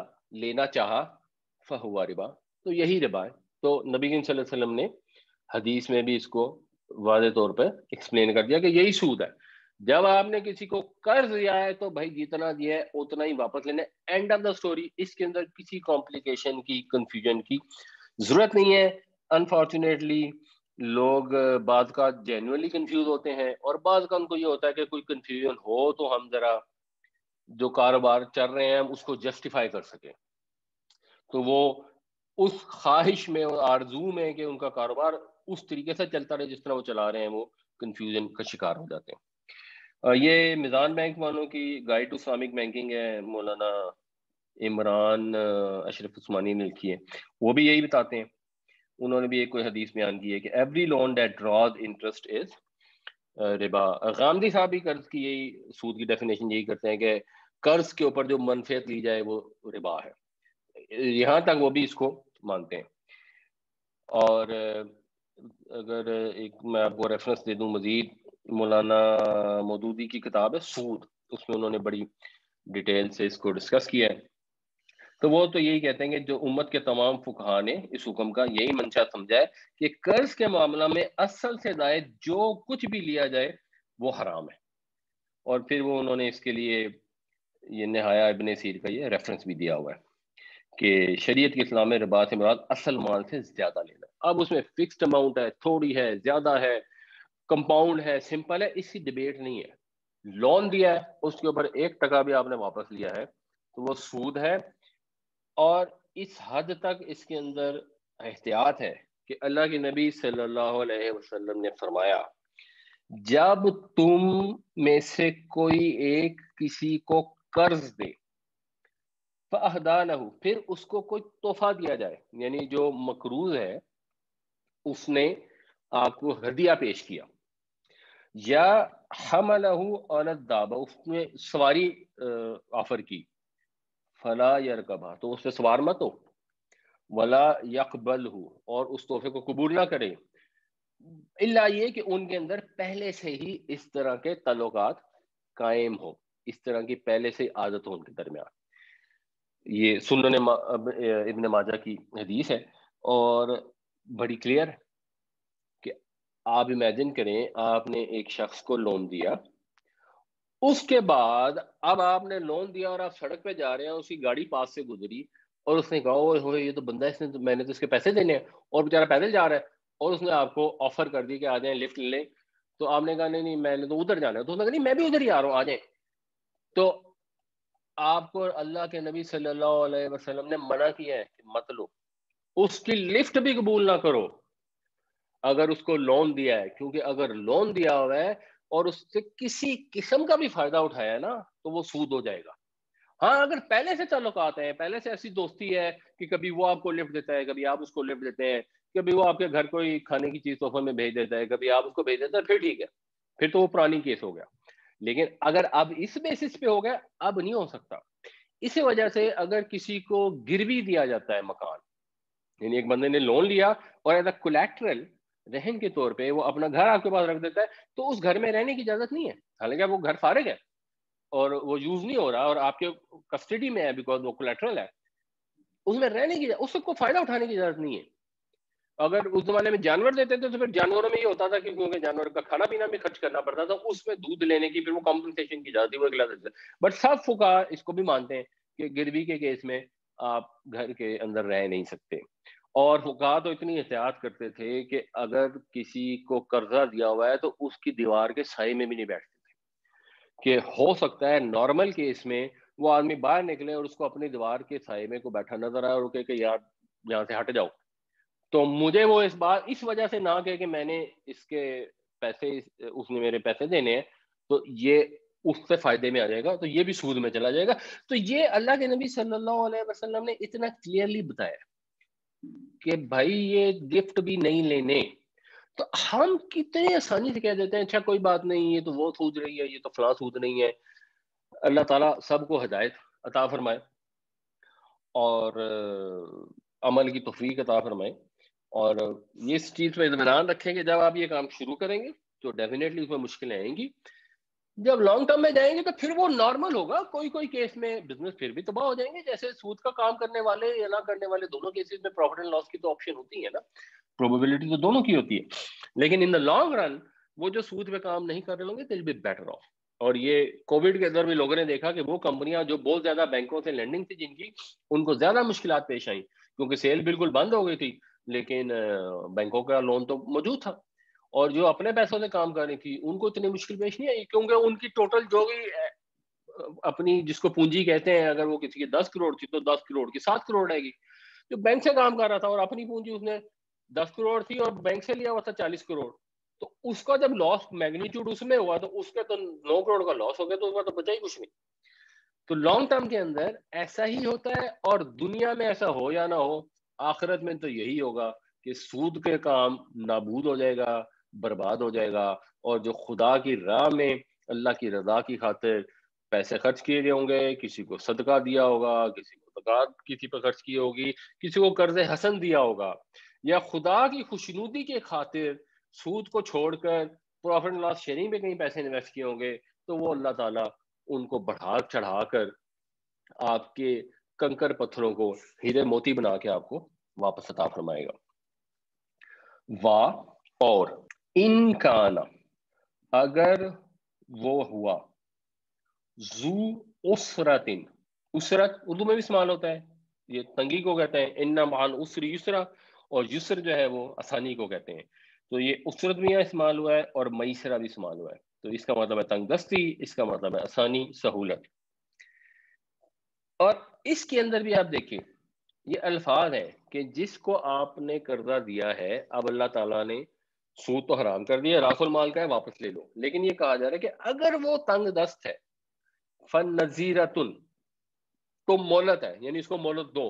لینا چاہا، فہو ربا، تو یہی ربا ہے. تو نبی کریم صلی اللہ علیہ وسلم نے حدیث میں بھی اس کو واضح طور پہ ایکسپلین کر دیا کہ یہی سود ہے. جب آپ نے کسی کو قرض دیا ہے تو بھائی جتنا دیا ہے اتنا ہی واپس لینا ہے، اینڈ آف دا سٹوری. اس کے اندر کسی کمپلیکیشن کی، کنفیوژن کی ضرورت نہیں ہے. انفارچونیٹلی لوگ بعض کا جینوئنلی کنفیوز ہوتے ہیں اور بعض کا ان کو یہ ہوتا ہے کہ کوئی کنفیوژن ہو تو ہم ذرا جو کاروبار چل رہے ہیں ہم اس کو جسٹیفائی کر سکیں. تو وہ اس خواہش میں اور آرزو میں کہ ان کا کاروبار اس طریقے سے چلتا رہے جس طرح وہ چلا رہے ہیں، وہ کنفیوژن کا شکار ہو جاتے ہیں. یہ میزان بینک والوں کی گائیڈ ٹو اسلامک بینکنگ ہے، مولانا عمران اشرف عثمانی نے لکھی ہے. وہ بھی یہی بتاتے ہیں. انہوں نے بھی ایک کوئی حدیث بیان کی ہے کہ every loan that draws interest is ربا. غامدی صاحب بھی قرض کی یہی سود کی ڈیفینیشن یہی کرتے ہیں کہ قرض کے اوپر جو منفعت لی جائے وہ ربا ہے. یہاں تک وہ بھی اس کو مانتے ہیں. اور اگر ایک میں آپ کو ریفرنس دے دوں مزید، مولانا مودودی کی کتاب ہے سود، اس میں انہوں نے بڑی ڈیٹیل سے اس کو ڈسکس کیا ہے. تو وہ تو یہی کہتے ہیں کہ جو امت کے تمام فقہا نے اس حکم کا یہی منشا سمجھا ہے کہ قرض کے معاملہ میں اصل سے زائد جو کچھ بھی لیا جائے وہ حرام ہے. اور پھر وہ انہوں نے اس کے لیے یہ نہایا ابن سیر کا یہ ریفرنس بھی دیا ہوا ہے کہ شریعت کے اسلام میں ربا سے مراد اصل مال سے زیادہ لینا. اب اس میں فکسڈ اماؤنٹ ہے، تھوڑی ہے، زیادہ ہے، کمپاؤنڈ ہے، سمپل ہے، اس کی ڈبیٹ نہیں ہے. لون دیا ہے، اس کے اوپر 1% بھی آپ نے واپس لیا ہے تو وہ سود ہے. اور اس حد تک اس کے اندر احتیاط ہے کہ اللہ کے نبی صلی اللہ علیہ وسلم نے فرمایا جب تم میں سے کوئی ایک کسی کو قرض دے فَأَهْدَانَهُ، پھر اس کو کوئی تحفہ دیا جائے، یعنی جو مقروض ہے اس نے آپ کو ہدیہ پیش کیا، یا حملہ علی الدابہ، اس نے سواری آفر کی، فلا یرکبہ، تو اس سے سوار مت ہو، ولا یقبلہ، اور اس تحفے کو قبول نہ کرے، الا یہ کہ ان کے اندر پہلے سے ہی اس طرح کے تعلقات قائم ہو، اس طرح کی پہلے سے عادت ہو ان کے درمیان. یہ سنن ابن ماجہ کی حدیث ہے اور بڑی کلیئر ہے کہ آپ امیجن کریں آپ نے ایک شخص کو لون دیا، اس کے بعد اب آپ نے لون دیا اور آپ سڑک پہ جا رہے ہیں، اس کی گاڑی پاس سے گزری اور اس نے کہا اوئے ہوئے یہ تو بندہ ہے، میں نے تو اس کے پیسے دینے ہیں، اور بیچارہ پیدل جا رہا ہے، اور اس نے آپ کو آفر کر دی کہ آ جائیں لفٹ لے لیں، تو آپ نے کہا نہیں نہیں میں نے تو ادھر جانا ہے، تو اس نے کہا نہیں میں بھی ادھر ہی آ رہا ہوں، آ جائیں. تو آپ کو اللہ کے نبی صلی اللہ علیہ وسلم نے منع کیا ہے کہ مت لو، اس کی لفٹ بھی قبول نہ کرو اگر اس کو لون دیا ہے، کیونکہ اگر لون دیا ہوا ہے اور اس سے کسی قسم کا بھی فائدہ اٹھایا ہے نا تو وہ سود ہو جائے گا. ہاں اگر پہلے سے تعلقات ہیں، پہلے سے ایسی دوستی ہے کہ کبھی وہ آپ کو لفٹ دیتا ہے، کبھی آپ اس کو لفٹ دیتے ہیں، کبھی وہ آپ کے گھر کوئی کھانے کی چیز تحفے میں بھیج دیتا ہے، کبھی آپ اس کو بھیج دیتا ہے، پھر ٹھیک ہے، پھر تو وہ پرانی کیس ہو گیا. لیکن اگر اب اس بیسس پہ ہو گیا، اب نہیں ہو سکتا. اسی وجہ سے اگر کسی کو گروی دیا جاتا ہے مکان، یعنی ایک بندے نے لون لیا اور ایز اے کولیکٹرل رہن کے طور پہ وہ اپنا گھر آپ کے پاس رکھ دیتا ہے، تو اس گھر میں رہنے کی اجازت نہیں ہے، حالانکہ وہ گھر فارغ ہے اور وہ یوز نہیں ہو رہا اور آپ کے کسٹڈی میں ہے بیکاز وہ کولیٹرل ہے، اس میں رہنے کی اس کو فائدہ اٹھانے کی اجازت نہیں ہے. اگر اس زمانے میں جانور دیتے تھے تو پھر جانوروں میں یہ ہوتا تھا کہ کیونکہ جانور کا کھانا پینا بھی خرچ کرنا پڑتا تھا، اس میں دودھ لینے کی پھر وہ کمپنسیشن کی جاتی ہے، وہ اگلا دیتا ہے. بٹ سب فقہا اس کو بھی مانتے ہیں کہ گروی کے کیس میں آپ گھر کے اندر رہ نہیں سکتے. اور فقہا تو اتنی احتیاط کرتے تھے کہ اگر کسی کو قرضہ دیا ہوا ہے تو اس کی دیوار کے سائے میں بھی نہیں بیٹھتے تھے، کہ ہو سکتا ہے نارمل کیس میں وہ آدمی باہر نکلے اور اس کو اپنی دیوار کے سائے میں کو بیٹھا نظر آئے اور کہے کہ یار یہاں سے ہٹ جاؤ، تو مجھے وہ اس وجہ سے نہ کہے کہ میں نے اس کے پیسے اس نے میرے پیسے دینے ہیں تو یہ اس سے فائدے میں آ جائے گا، تو یہ بھی سود میں چلا جائے گا. تو یہ اللہ کے نبی صلی اللہ علیہ وسلم نے اتنا کلیئرلی بتایا کہ بھائی یہ گفٹ بھی نہیں لینے. تو ہم کتنے آسانی سے کہہ دیتے ہیں اچھا کوئی بات نہیں، یہ تو وہ سود رہی ہے، یہ تو فلاں سود نہیں ہے. اللہ تعالیٰ سب کو ہدایت عطا فرمائے اور عمل کی توفیق عطا فرمائے. اور یہ اس چیز پہ اطمینان رکھیں کہ جب آپ یہ کام شروع کریں گے تو ڈیفینیٹلی اس میں مشکلیں آئیں گی، جب لانگ ٹرم میں جائیں گے تو پھر وہ نارمل ہوگا. کوئی کیس میں بزنس پھر بھی تباہ ہو جائیں گے، جیسے سود کا کام کرنے والے یا نہ کرنے والے دونوں کیسز میں پروفٹ اینڈ لاس کی تو آپشن ہوتی ہے نا، پروبیبلٹی تو دونوں کی ہوتی ہے. لیکن ان دا لانگ رن وہ جو سود پہ کام نہیں کر رہے ہوں گے دل بی بیٹر آف. اور یہ کووڈ کے اندر بھی لوگوں نے دیکھا کہ وہ کمپنیاں جو بہت زیادہ بینکوں سے لینڈنگ تھی جن کی، ان کو زیادہ مشکلات پیش آئیں کیونکہ سیل بالکل بند ہو گئی تھی، لیکن بینکوں کا لون تو موجود تھا. اور جو اپنے پیسوں سے کام کر رہی تھی ان کو اتنی مشکل پیش نہیں آئی کیونکہ ان کی ٹوٹل جو بھی اپنی جس کو پونجی کہتے ہیں، اگر وہ کسی کی 10 کروڑ تھی تو 10 کروڑ کی 7 کروڑ رہے گی. جو بینک سے کام کر رہا تھا اور اپنی پونجی اس نے 10 کروڑ تھی اور بینک سے لیا ہوا تھا 40 کروڑ، تو اس کا جب لاس میگنیچیوڈ اس میں ہوا تو اس کے تو 9 کروڑ کا لاس ہو گیا، تو اس کا تو بچا ہی کچھ نہیں. تو لانگ ٹرم کے اندر ایسا ہی ہوتا ہے، اور دنیا میں ایسا ہو یا نہ ہو، آخرت میں تو یہی ہوگا کہ سود کے کام نابود ہو جائے گا، برباد ہو جائے گا. اور جو خدا کی راہ میں اللہ کی رضا کی خاطر پیسے خرچ کیے گئے ہوں گے، کسی کو صدقہ دیا ہوگا، کسی کو زکوٰۃ کسی پہ خرچ کی ہوگی، کسی کو قرض حسن دیا ہوگا، یا خدا کی خوشنودی کے خاطر سود کو چھوڑ کر پروفٹ اینڈ لاس شیئرنگ پہ کہیں پیسے انویسٹ کیے ہوں گے، تو وہ اللہ تعالیٰ ان کو بڑھا چڑھا کر آپ کے کنکر پتھروں کو ہیرے موتی بنا کے آپ کو واپس عطا فرمائے گا. اور ان کانا اگر وہ ہوا ذو اسرتن، اسرت اردو میں بھی استعمال ہوتا ہے، یہ تنگی کو کہتے ہیں، ان مع العسر یسرا، اور یسر جو ہے وہ آسانی کو کہتے ہیں. تو یہ اسرت بھی یہاں استعمال ہوا ہے اور میسرہ بھی استعمال ہوا ہے. تو اس کا مطلب ہے تنگ دستی، اس کا مطلب ہے آسانی، سہولت. اور اس کے اندر بھی آپ دیکھیں یہ الفاظ ہیں کہ جس کو آپ نے قرضہ دیا ہے، اب اللہ تعالیٰ نے سود تو حرام کر دیا، راس المال کا ہے، واپس لے لو، لیکن یہ کہا جا رہا ہے کہ اگر وہ تنگ دست ہے فن نذیرتن، تو مہلت ہے، یعنی اس کو مہلت دو،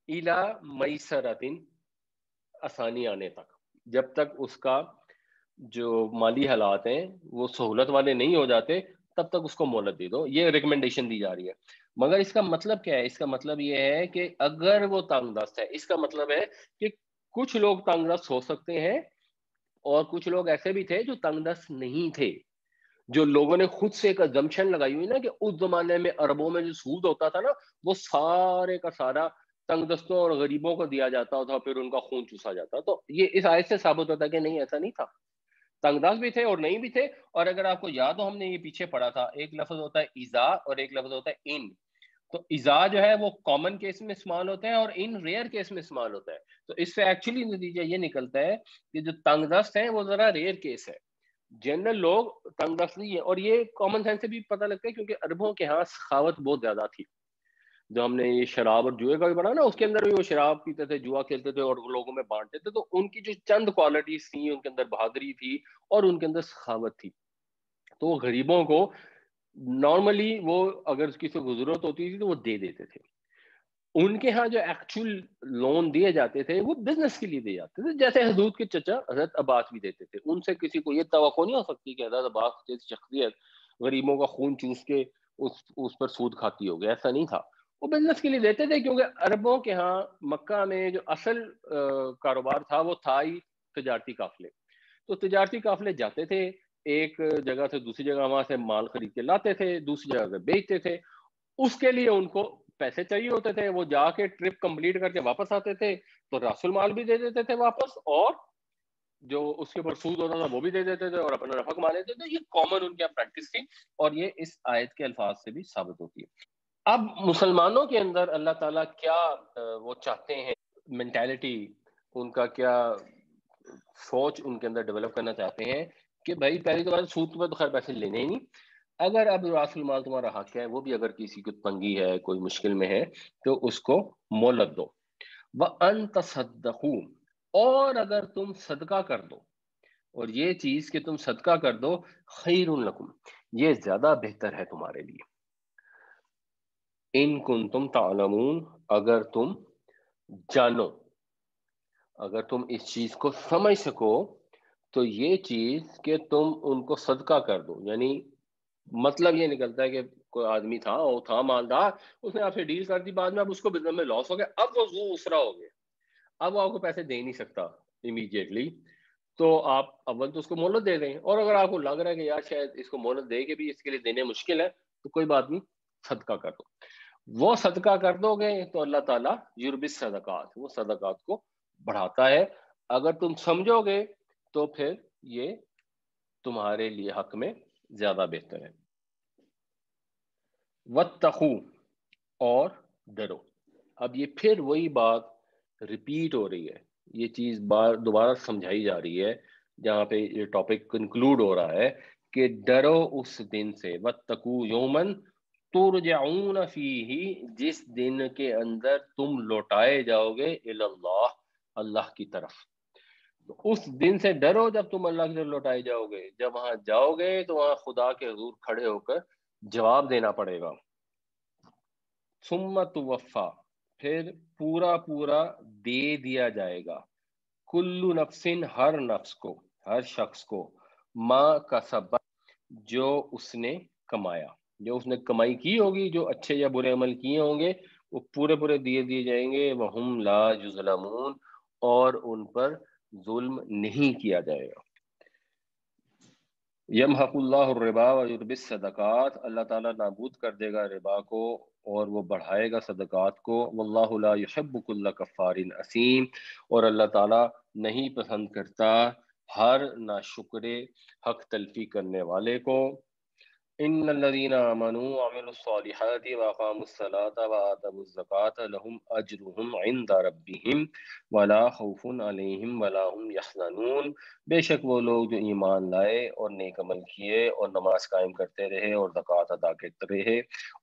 الا میسرتن، آسانی آنے تک، جب تک اس کا جو مالی حالات ہیں وہ سہولت والے نہیں ہو جاتے تب تک اس کو مہلت دے دو. یہ ریکمنڈیشن دی جا رہی ہے. مگر اس کا مطلب کیا ہے؟ اس کا مطلب یہ ہے کہ اگر وہ تنگ دست ہے، اس کا مطلب ہے کہ کچھ لوگ تنگ دست ہو سکتے ہیں اور کچھ لوگ ایسے بھی تھے جو تنگ دست نہیں تھے، جو لوگوں نے خود سے ایک ازمپشن لگائی ہوئی نا کہ اس زمانے میں عربوں میں جو سود ہوتا تھا نا وہ سارے کا سارا تنگ دستوں اور غریبوں کو دیا جاتا تھا، پھر ان کا خون چوسا جاتا. تو یہ اس آیت سے ثابت ہوتا ہے کہ نہیں، ایسا نہیں تھا. تنگ دست بھی تھے اور نہیں بھی تھے. اور اگر آپ کو یاد ہو، ہم نے یہ پیچھے پڑھا تھا، ایک لفظ ہوتا ہے ایذا اور ایک لفظ ہوتا ہے ان. تو ایذا جو ہے وہ کامن کیس میں استعمال ہوتا ہے اور ان ریئر کیس میں استعمال ہوتا ہے. تو اس سے ایکچولی نتیجہ یہ نکلتا ہے کہ جو تنگ دست ہیں وہ ذرا ریئر کیس ہے، جنرل لوگ تنگ دست نہیں ہے. اور یہ کامن سینس سے بھی پتہ لگتا ہے کیونکہ عربوں کے ہاں سخاوت بہت زیادہ تھی. جو ہم نے یہ شراب اور جوئے کا بھی پڑھا نا، اس کے اندر بھی وہ شراب پیتے تھے، جوا کھیلتے تھے اور لوگوں میں بانٹتے تھے. تو ان کی جو چند کوالٹیز تھیں، ان کے اندر بہادری تھی اور ان کے اندر سخاوت تھی. تو وہ غریبوں کو نارملی وہ اگر کسی کو ضرورت ہوتی تھی تو وہ دے دیتے تھے. ان کے ہاں جو ایکچوئل لون دیے جاتے تھے وہ بزنس کے لیے دیے جاتے تھے، جیسے حضور کے چچا حضرت عباس بھی دیتے تھے. ان سے کسی کو یہ توقع نہیں ہو سکتی کہ حضرت عباس جیسی شخصیت غریبوں کا خون چوس کے اس پر سود کھاتی ہوگی. ایسا نہیں تھا، وہ بزنس کے لیے دیتے تھے. کیونکہ عربوں کے ہاں مکہ میں جو اصل کاروبار تھا وہ تھا ہی تجارتی قافلے. تو تجارتی قافلے جاتے تھے ایک جگہ سے دوسری جگہ، وہاں سے مال خرید کے لاتے تھے، دوسری جگہ سے بیچتے تھے. اس کے لیے ان کو پیسے چاہیے ہوتے تھے، وہ جا کے ٹرپ کمپلیٹ کر کے واپس آتے تھے تو راس المال بھی دے دیتے تھے واپس، اور جو اس کے اوپر سود ہوتا تھا وہ بھی دے دیتے تھے اور اپنا نفع کما لیتے تھے. یہ کامن ان کی پریکٹس تھی اور یہ اس آیت کے الفاظ سے بھی ثابت ہوتی ہے. اب مسلمانوں کے اندر اللہ تعالیٰ کیا وہ چاہتے ہیں، مینٹالٹی ان کا کیا سوچ ان کے اندر ڈیولپ کرنا چاہتے ہیں کہ بھائی پہلی تو بات سود پہ تو خیر پیسے لینے ہی نہیں. اگر اب راس المال تمہارا حق ہے، وہ بھی اگر کسی کو تنگی ہے، کوئی مشکل میں ہے، تو اس کو مہلت دو. وَأَن تَصَدَّقُوا، اور اگر تم صدقہ کر دو، اور یہ چیز کہ تم صدقہ کر دو، خیر لکم، یہ زیادہ بہتر ہے تمہارے لیے. ان کنتم تعلمون، اگر تم جانو، اگر تم اس چیز کو سمجھ سکو تو یہ چیز کہ تم ان کو صدقہ کر دو. یعنی مطلب یہ نکلتا ہے کہ کوئی آدمی تھا، وہ تھا مالدار، اس نے آپ سے ڈیل کر دی، بعد میں اب اس کو بزنس میں لاس ہو گیا، اب وہ اسرا ہو گیا، اب وہ آپ کو پیسے دے نہیں سکتا امیڈیٹلی. تو آپ اول تو اس کو مہلت دے دیں، اور اگر آپ کو لگ رہا ہے کہ یار شاید اس کو مہلت دے کے بھی اس کے لیے دینے مشکل ہے، تو کوئی بات نہیں، صدقہ کر دو. وہ صدقہ کر دو گے تو اللہ تعالیٰ یربی صدقات، وہ صدقات کو بڑھاتا ہے. اگر تم سمجھو گے تو پھر یہ تمہارے لیے حق میں زیادہ بہتر ہے. وَاتَّقُوا، اور ڈرو. اب یہ پھر وہی بات ریپیٹ ہو رہی ہے، یہ چیز دوبارہ سمجھائی جا رہی ہے جہاں پہ یہ ٹاپک کنکلوڈ ہو رہا ہے کہ ڈرو اس دن سے. وَاتَّقُوا يَوْمًا تُرْجَعُونَ فِيهِ، جس دن کے اندر تم لوٹائے جاؤ گے الی اللہ، اللہ کی طرف. تو اس دن سے ڈرو جب تم اللہ کی طرف لوٹائے جاؤ گے. جب وہاں جاؤ گے تو وہاں خدا کے حضور کھڑے ہو کر جواب دینا پڑے گا. ثم توفا، پھر پورا پورا دے دیا جائے گا، کل نفس، ہر نفس کو، ہر شخص کو، ما کسبت، جو اس نے کمایا، جو اس نے کمائی کی ہوگی، جو اچھے یا برے عمل کیے ہوں گے وہ پورے پورے دیے جائیں گے. وہم لا یظلمون، اور ان پر ظلم نہیں کیا جائے گا. یمحق اللہ الربا ویربی الصدقات، اللہ تعالیٰ نابود کر دے گا ربا کو اور وہ بڑھائے گا صدقات کو. واللہ لا یحب کل کفار اثیم، اور اللہ تعالیٰ نہیں پسند کرتا ہر ناشکر حق تلفی کرنے والے کو. ان الذين آمنوا وعملوا الصالحات واقاموا الصلاة وآتوا الزكاة لهم اجرهم عند ربهم ولا خوف عليهم ولا هم يحزنون. بے شک وہ لوگ جو ایمان لائے اور نیک عمل کیے اور نماز قائم کرتے رہے اور زکوٰۃ ادا کرتے رہے،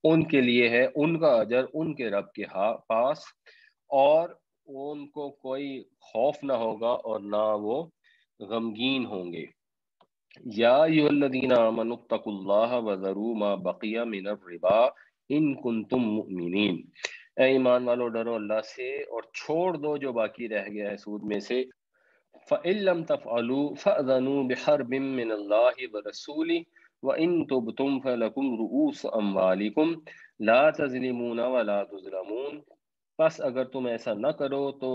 ان کے لیے ہے ان کا اجر ان کے رب کے پاس، اور ان کو کوئی خوف نہ ہوگا اور نہ وہ غمگین ہوں گے۔ یا ایھا الذین آمنوا اتقوا اللہ وذروا ما بقی من الربا ان کنتم مؤمنین، اے ایمان والو ڈرو اللہ سے اور چھوڑ دو جو باقی رہ گیا ہے سود میں سے، فَإِن لَّمْ تَفْعَلُوا فَأْذَنُوا بِحَرْبٍ مِّنَ اللَّهِ وَرَسُولِهِ وَإِن تُبْتُمْ فَلَكُمْ رُءُوسُ أَمْوَالِكُمْ لَا تَظْلِمُونَ وَلَا تُظْلَمُونَ۔ پس اگر تم ایسا نہ کرو تو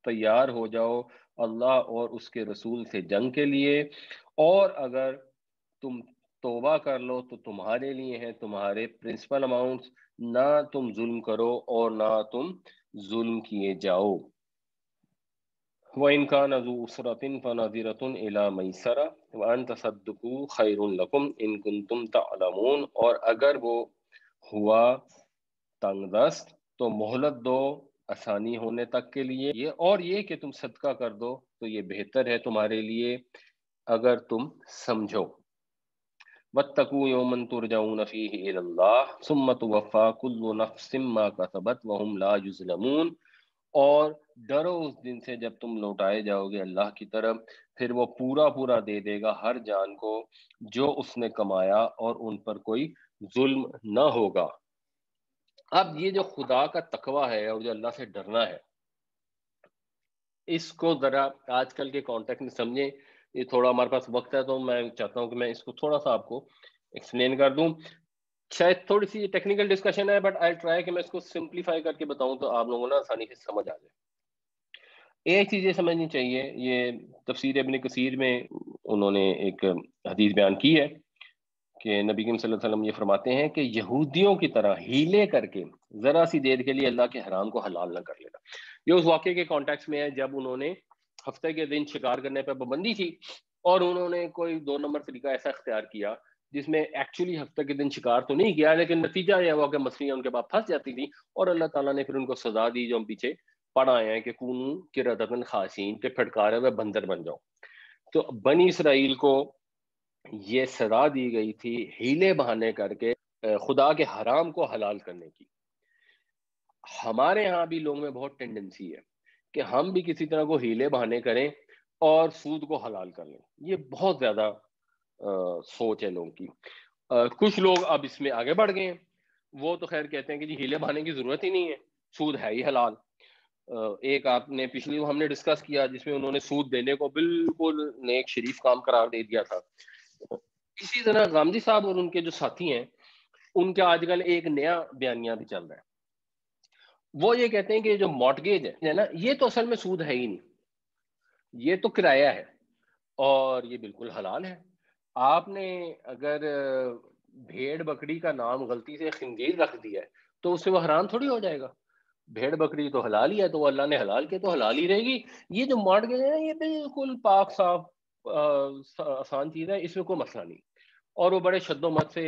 تیار ہو جاؤ اللہ اور اس کے رسول سے جنگ کے لیے، اور اگر تم توبہ کر لو تو تمہارے لیے ہیں تمہارے پرنسپل اماؤنٹس، نہ تم ظلم کرو اور نہ تم ظلم کیے جاؤ۔ وَإِنْ كَانَ ذُو عُسْرَةٍ فَنَظِرَةٌ إِلَى مَيْسَرَةٍ وَأَنْ تَصَدَّقُوا خَيْرٌ لَكُمْ إِن كُنتُمْ تَعْلَمُونَ، اور اگر وہ ہوا تنگ دست تو مہلت دو آسانی ہونے تک کے لیے، یہ کہ تم صدقہ کر دو تو یہ بہتر ہے تمہارے لیے اگر تم سمجھو۔ وَاتَّقُوا يَوْمًا تُرْجَعُونَ فِيهِ إِلَى اللَّهِ ثُمَّ تُوَفَّى كُلُّ نَفْسٍ مَّا كَسَبَتْ وَهُمْ لَا يُظْلَمُونَ، اور ڈرو اس دن سے جب تم لوٹائے جاؤ گے اللہ کی طرف، پھر وہ پورا پورا دے دے گا ہر جان کو جو اس نے کمایا، اور ان پر کوئی ظلم نہ ہوگا۔ اب یہ جو خدا کا تقوی ہے اور جو اللہ سے ڈرنا ہے، اس کو ذرا آج کل کے کانٹیکٹ میں سمجھیں۔ یہ تھوڑا ہمارے پاس وقت ہے تو میں چاہتا ہوں کہ میں اس کو تھوڑا سا آپ کو ایکسپلین کر دوں۔ شاید تھوڑی سی ٹیکنیکل ڈسکشن ہے، بٹ آئی ٹرائی کہ میں اس کو سمپلیفائی کر کے بتاؤں تو آپ لوگوں کو نا آسانی سے سمجھ آ جائے۔ ایک چیز یہ سمجھنی چاہیے، یہ تفسیر ابن کثیر میں انہوں نے ایک حدیث بیان کی ہے کہ نبی کریم صلی اللہ علیہ وسلم یہ فرماتے ہیں کہ یہودیوں کی طرح ہیلے کر کے ذرا سی دیر کے لیے اللہ کے حرام کو حلال نہ کر لینا۔ یہ اس واقعے کے کانٹیکس میں ہے جب انہوں نے ہفتے کے دن شکار کرنے پہ پابندی تھی، اور انہوں نے کوئی 2 نمبر طریقہ ایسا اختیار کیا جس میں ایکچولی ہفتے کے دن شکار تو نہیں کیا، لیکن نتیجہ یہ ہوا کہ مچھلیاں ان کے بعد پھنس جاتی تھی، اور اللہ تعالیٰ نے پھر ان کو سزا دی جو ہم پیچھے پڑھ آئے ہیں کہ کونو قردۃ خاسئین، کہ پھٹکارے ہوئے بندر بن جاؤ۔ تو بنی اسرائیل کو یہ سزا دی گئی تھی ہیلے بہانے کر کے خدا کے حرام کو حلال کرنے کی۔ ہمارے ہاں بھی لوگوں میں بہت ٹینڈنسی ہے کہ ہم بھی کسی طرح کو ہیلے بہانے کریں اور سود کو حلال کر لیں۔ یہ بہت زیادہ سوچ ہے لوگوں کی۔ کچھ لوگ اب اس میں آگے بڑھ گئے ہیں، وہ تو خیر کہتے ہیں کہ جی ہیلے بہانے کی ضرورت ہی نہیں ہے، سود ہے ہی حلال۔ ایک آپ نے پچھلی ہم نے ڈسکس کیا جس میں انہوں نے سود دینے کو بالکل نیک شریف کام قرار دے دیا تھا۔ اسی طرح غامدی صاحب اور ان کے جو ساتھی ہیں، ان کا آج کل ایک نیا بیانیہ بھی چل رہا ہے۔ وہ یہ کہتے ہیں کہ جو مارٹگیج ہے نا، یہ تو اصل میں سود ہے ہی نہیں، یہ تو کرایہ ہے، اور یہ بالکل حلال ہے۔ آپ نے اگر بھیڑ بکری کا نام غلطی سے خنزیر رکھ دیا ہے تو اس سے وہ حرام تھوڑی ہو جائے گا۔ بھیڑ بکری تو حلال ہی ہے، تو وہ اللہ نے حلال کے تو حلال ہی رہے گی۔ یہ جو مارٹگیج ہے نا، یہ بالکل پاک صاف آسان چیز ہے، اس میں کوئی مسئلہ نہیں۔ اور وہ بڑے شد و مت سے،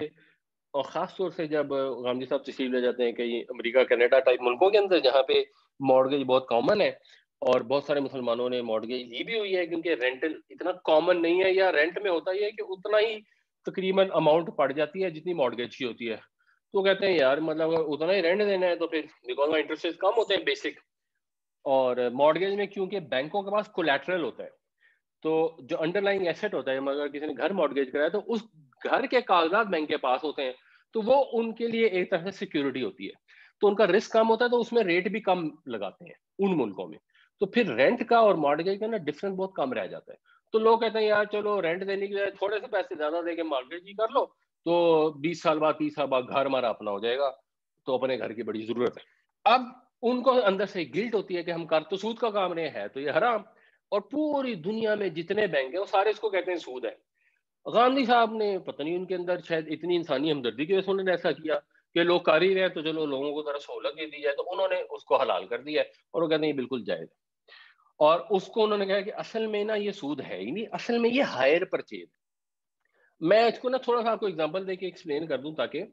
اور خاص طور سے جب غامدی صاحب تشریف لے جاتے ہیں کہ امریکہ کینیڈا ٹائپ ملکوں کے اندر جہاں پہ مارٹگیج بہت کامن ہے، اور بہت سارے مسلمانوں نے مارٹگیج لی بھی ہوئی ہے کیونکہ رینٹل اتنا کامن نہیں ہے، یا رینٹ میں ہوتا یہ ہے کہ اتنا ہی تقریباً اماؤنٹ پڑ جاتی ہے جتنی مارٹگیج کی ہوتی ہے۔ تو کہتے ہیں یار مطلب اتنا ہی رینٹ دینا ہے تو پھر بیکاز انٹرسٹ کم ہوتے ہیں بیسک، اور مارٹگیج میں کیونکہ بینکوں کے پاس کولیٹرل ہوتا ہے، تو جو انڈر لائن ایسٹ ہوتا ہے، اگر کسی نے گھر مارٹگیج کرایا تو اس گھر کے کاغذات بینک کے پاس ہوتے ہیں، تو وہ ان کے لیے ایک طرح سے سیکیورٹی ہوتی ہے، تو ان کا رسک کم ہوتا ہے، تو اس میں ریٹ بھی کم لگاتے ہیں ان ملکوں میں۔ تو پھر رینٹ کا اور مارٹگیج کا نا ڈفرنس بہت کم رہ جاتا ہے۔ تو لوگ کہتے ہیں یار چلو رینٹ دینے کی تھوڑے سے پیسے زیادہ دے کے مارٹگیج ہی کر لو، تو 20 سال بعد 30 سال بعد گھر ہمارا اپنا ہو جائے گا، تو اپنے گھر کی بڑی ضرورت ہے۔ اب ان کو اندر سے گلٹ ہوتی ہے کہ ہم کر تو سود کا کام رہے ہیں، تو یہ حرام، اور پوری دنیا میں جتنے بینک ہیں وہ سارے اس کو کہتے ہیں سود ہے۔ غاندھی صاحب نے پتہ نہیں ان کے اندر شاید اتنی انسانی ہمدردی کی وجہ سے انہوں نے ایسا کیا کہ لوگ کر ہی رہے ہیں تو چلو لوگوں کو ذرا سہولت دے دی جائے، تو انہوں نے اس کو حلال کر دیا ہے، اور وہ کہتے ہیں یہ بالکل جائز ہے۔ اور اس کو انہوں نے کہا کہ اصل میں نا یہ سود ہے ہی نہیں، اصل میں یہ ہائر پرچیز ہے۔ میں اس کو نا تھوڑا سا آپ کو ایگزامپل دے کے ایکسپلین کر دوں تاکہ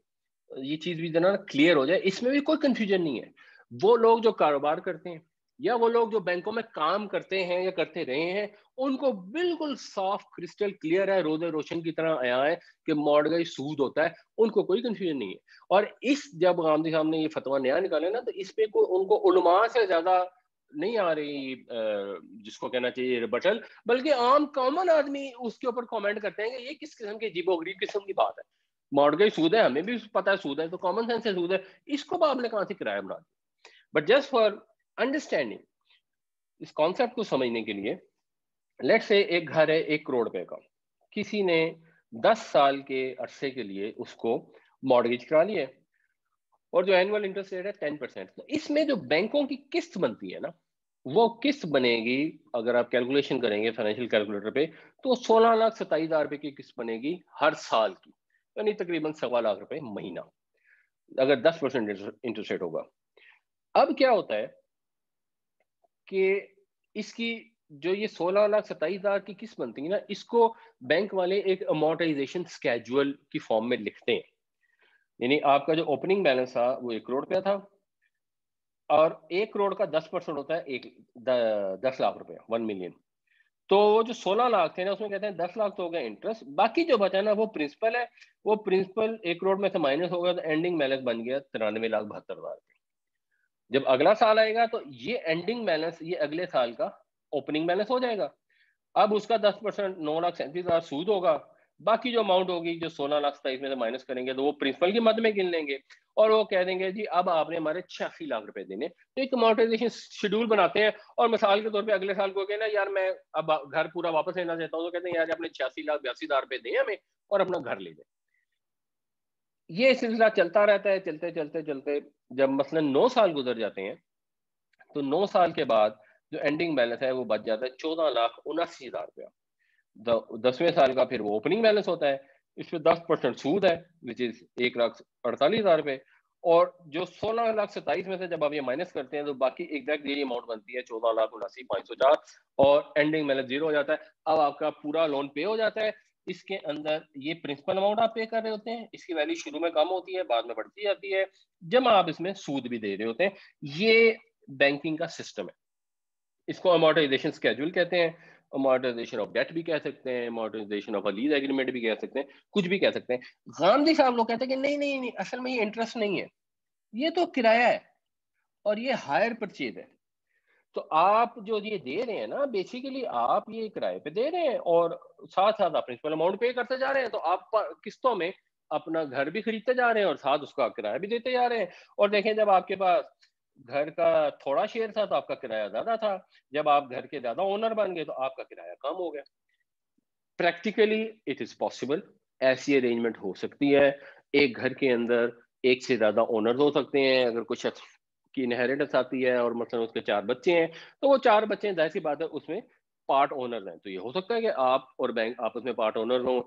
یہ چیز بھی ذرا کلیئر ہو جائے. اس میں بھی کوئی کنفیوژن نہیں ہے. وہ لوگ جو کاروبار کرتے ہیں یا وہ لوگ جو بینکوں میں کام کرتے ہیں یا کرتے رہے ہیں, ان کو بالکل صاف کرسٹل کلیئر ہے, روز روشن کی طرح آیا ہے کہ مارگیج سود ہوتا ہے. ان کو کوئی کنفیوژن نہیں ہے. اور اس جب غامدی صاحب نے یہ فتویٰ نیا نکالے نا, تو اس پہ ان کو علماء سے زیادہ نہیں آ رہی جس کو کہنا چاہیے ریبٹل, بلکہ عام کامن آدمی اس کے اوپر کامنٹ کرتے ہیں کہ یہ کس قسم کی عجیب و غریب قسم کی بات ہے. مارگیج سود ہے, ہمیں بھی پتا ہے سود ہے, تو کامن سینس سے سود ہے, اس کو آپ نے کہاں سے کرایہ بنا دیا. بٹ جسٹ فار انڈرسٹینڈنگ, اس کانسیپٹ کو سمجھنے کے لیے, لیٹ سے ایک گھر ہے 1 کروڑ روپے کا, کسی نے 10 سال کے عرصے کے لیے اس کو مارگیج کرا لی ہے, اور جو اینول انٹرسٹ ریٹ ہے 10%. تو اس میں جو بینکوں کی قسط بنتی ہے نا, وہ قسط بنے گی اگر آپ کیلکولیشن کریں گے فائنینشیل کیلکولیٹر پہ, تو 16,27,000 روپے کی قسط بنے گی ہر سال کی, یعنی تقریباً 1.25 لاکھ روپے مہینہ, اگر 10% انٹرسٹ ریٹ ہوگا. اب کیا ہوتا ہے کہ اس کی جو یہ 16,27,000 کی قسط بنتی ہے نا, اس کو بینک والے ایک امورٹائزیشن اسکیجول کی فارم میں لکھتے ہیں. یعنی آپ کا جو اوپننگ بیلنس تھا وہ 1 کروڑ روپیہ تھا, اور 1 کروڑ کا 10% ہوتا ہے 10 لاکھ روپے, 1 ملین. تو وہ جو 16 لاکھ تھے نا, اس میں کہتے ہیں 10 لاکھ تو ہو گیا انٹرسٹ, باقی جو بچا نا وہ پرنسپل ہے. وہ پرنسپل 1 کروڑ میں سے مائنس ہوگا تو اینڈنگ بیلنس بن گیا 93,72,000 روپے. جب اگلا سال آئے گا تو یہ اینڈنگ بیلنس یہ اگلے سال کا اوپننگ بیلنس ہو جائے گا. اب اس کا 10% 9,37,000 سود ہوگا, باقی جو اماؤنٹ ہوگی جو 16,27,000 میں سے مائنس کریں گے تو وہ پرنسپل کی مد میں گن لیں گے, اور وہ کہہ دیں گے جی اب آپ نے ہمارے 86 لاکھ روپے دینے. تو ایک امورٹائزیشن شیڈول بناتے ہیں, اور مثال کے طور پہ اگلے سال کو کہنا یار میں اب گھر پورا واپس لینا چاہتا ہوں, تو کہتے ہیں یار آپ نے 86,82,000 روپے دیں ہمیں اور اپنا گھر لے جائیں. یہ سلسلہ چلتا رہتا ہے, چلتے چلتے چلتے جب مثلا 9 سال گزر جاتے ہیں, تو 9 سال کے بعد جو اینڈنگ بیلنس ہے وہ بچ جاتا ہے 14,79,000 روپیہ. 10ویں سال کا پھر وہ اوپننگ بیلنس ہوتا ہے, اس پہ 10% سود ہے وچ از 1,48,000 روپے. اور جو 16,27,000 میں سے جب آپ یہ مائنس کرتے ہیں تو باقی ایگزیکٹ یہی اماؤنٹ بنتی ہے 14,79,504, اور اینڈنگ بیلنس 0 ہو جاتا ہے. اب آپ کا پورا لون پے ہو جاتا ہے. اس کے اندر یہ پرنسپل اماؤنٹ آپ پے کر رہے ہوتے ہیں, اس کی ویلیو شروع میں کم ہوتی ہے, بعد میں بڑھتی جاتی ہے, جمع آپ اس میں سود بھی دے رہے ہوتے ہیں. یہ بینکنگ کا سسٹم ہے. اس کو امورٹائزیشن اسکیجول کہتے ہیں, امورٹائزیشن آف ڈیٹ بھی کہہ سکتے ہیں, امورٹائزیشن آف لیز ایگریمنٹ بھی کہہ سکتے ہیں, کچھ بھی کہہ سکتے ہیں. غامدی صاحب لوگ کہتے ہیں کہ نہیں نہیں نہیں, اصل میں یہ انٹرسٹ نہیں ہے, یہ تو کرایہ ہے اور یہ ہائر پرچیز ہے. تو آپ جو یہ دے رہے ہیں نا, بیسیکلی آپ یہ کرائے پہ دے رہے ہیں اور ساتھ ساتھ آپ پرنسپل اماؤنٹ پے کرتے جا رہے ہیں. تو آپ قسطوں میں اپنا گھر بھی خریدتے جا رہے ہیں اور ساتھ اس کا کرایہ بھی دیتے جا رہے ہیں. اور دیکھیں جب آپ کے پاس گھر کا تھوڑا شیئر تھا تو آپ کا کرایہ زیادہ تھا, جب آپ گھر کے زیادہ اونر بن گئے تو آپ کا کرایہ کم ہو گیا. پریکٹیکلی اٹ از پاسبل, ایسی ارینجمنٹ ہو سکتی ہے. ایک گھر کے اندر ایک سے زیادہ اونرز ہو سکتے ہیں. اگر کچھ شخص کی انہیریٹنس آتی ہے اور مثلا اس کے 4 بچے ہیں, تو وہ 4 بچے ظاہر سی بات ہے اس میں پارٹ اونرز ہیں. تو یہ ہو سکتا ہے کہ آپ اور بینک آپس میں پارٹ اونرز ہوں.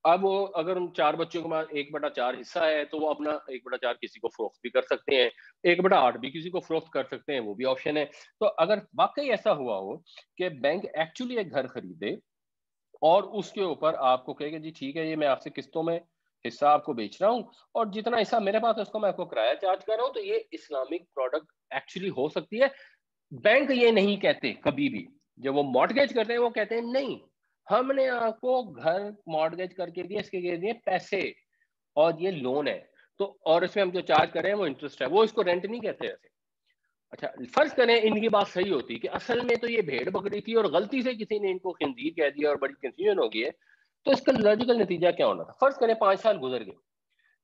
اب وہ اگر ان 4 بچوں کے پاس 1/4 حصہ ہے تو وہ اپنا 1/4 کسی کو فروخت بھی کر سکتے ہیں, 1/8 بھی کسی کو فروخت کر سکتے ہیں, وہ بھی آپشن ہے. تو اگر واقعی ایسا ہوا ہو کہ بینک ایکچولی ایک گھر خریدے اور اس کے اوپر آپ کو کہے کہ جی ٹھیک ہے یہ میں آپ سے قسطوں میں حصہ آپ کو بیچ رہا ہوں اور جتنا حصہ میرے پاس ہے اس کو میں آپ کو کرایہ چارج کر رہا ہوں, تو یہ اسلامک پروڈکٹ ایکچولی ہو سکتی ہے. بینک یہ نہیں کہتے کبھی بھی, جب وہ مارٹگیج کرتے ہیں وہ کہتے ہیں نہیں ہم نے آپ کو گھر مارٹگیج کر کے دیا, اس کے دیے پیسے اور یہ لون ہے, تو اور اس میں ہم جو چارج کر رہے ہیں وہ انٹرسٹ ہے, وہ اس کو رینٹ نہیں کہتے ایسے. اچھا فرض کریں ان کی بات صحیح ہوتی کہ اصل میں تو یہ بھیڑ بکری تھی اور غلطی سے کسی نے ان کو خنزیر کہہ دیا اور بڑی کنفیوژن ہو گئی ہے, تو اس کا لاجیکل نتیجہ کیا ہونا تھا؟ فرض کریں 5 سال گزر گئے,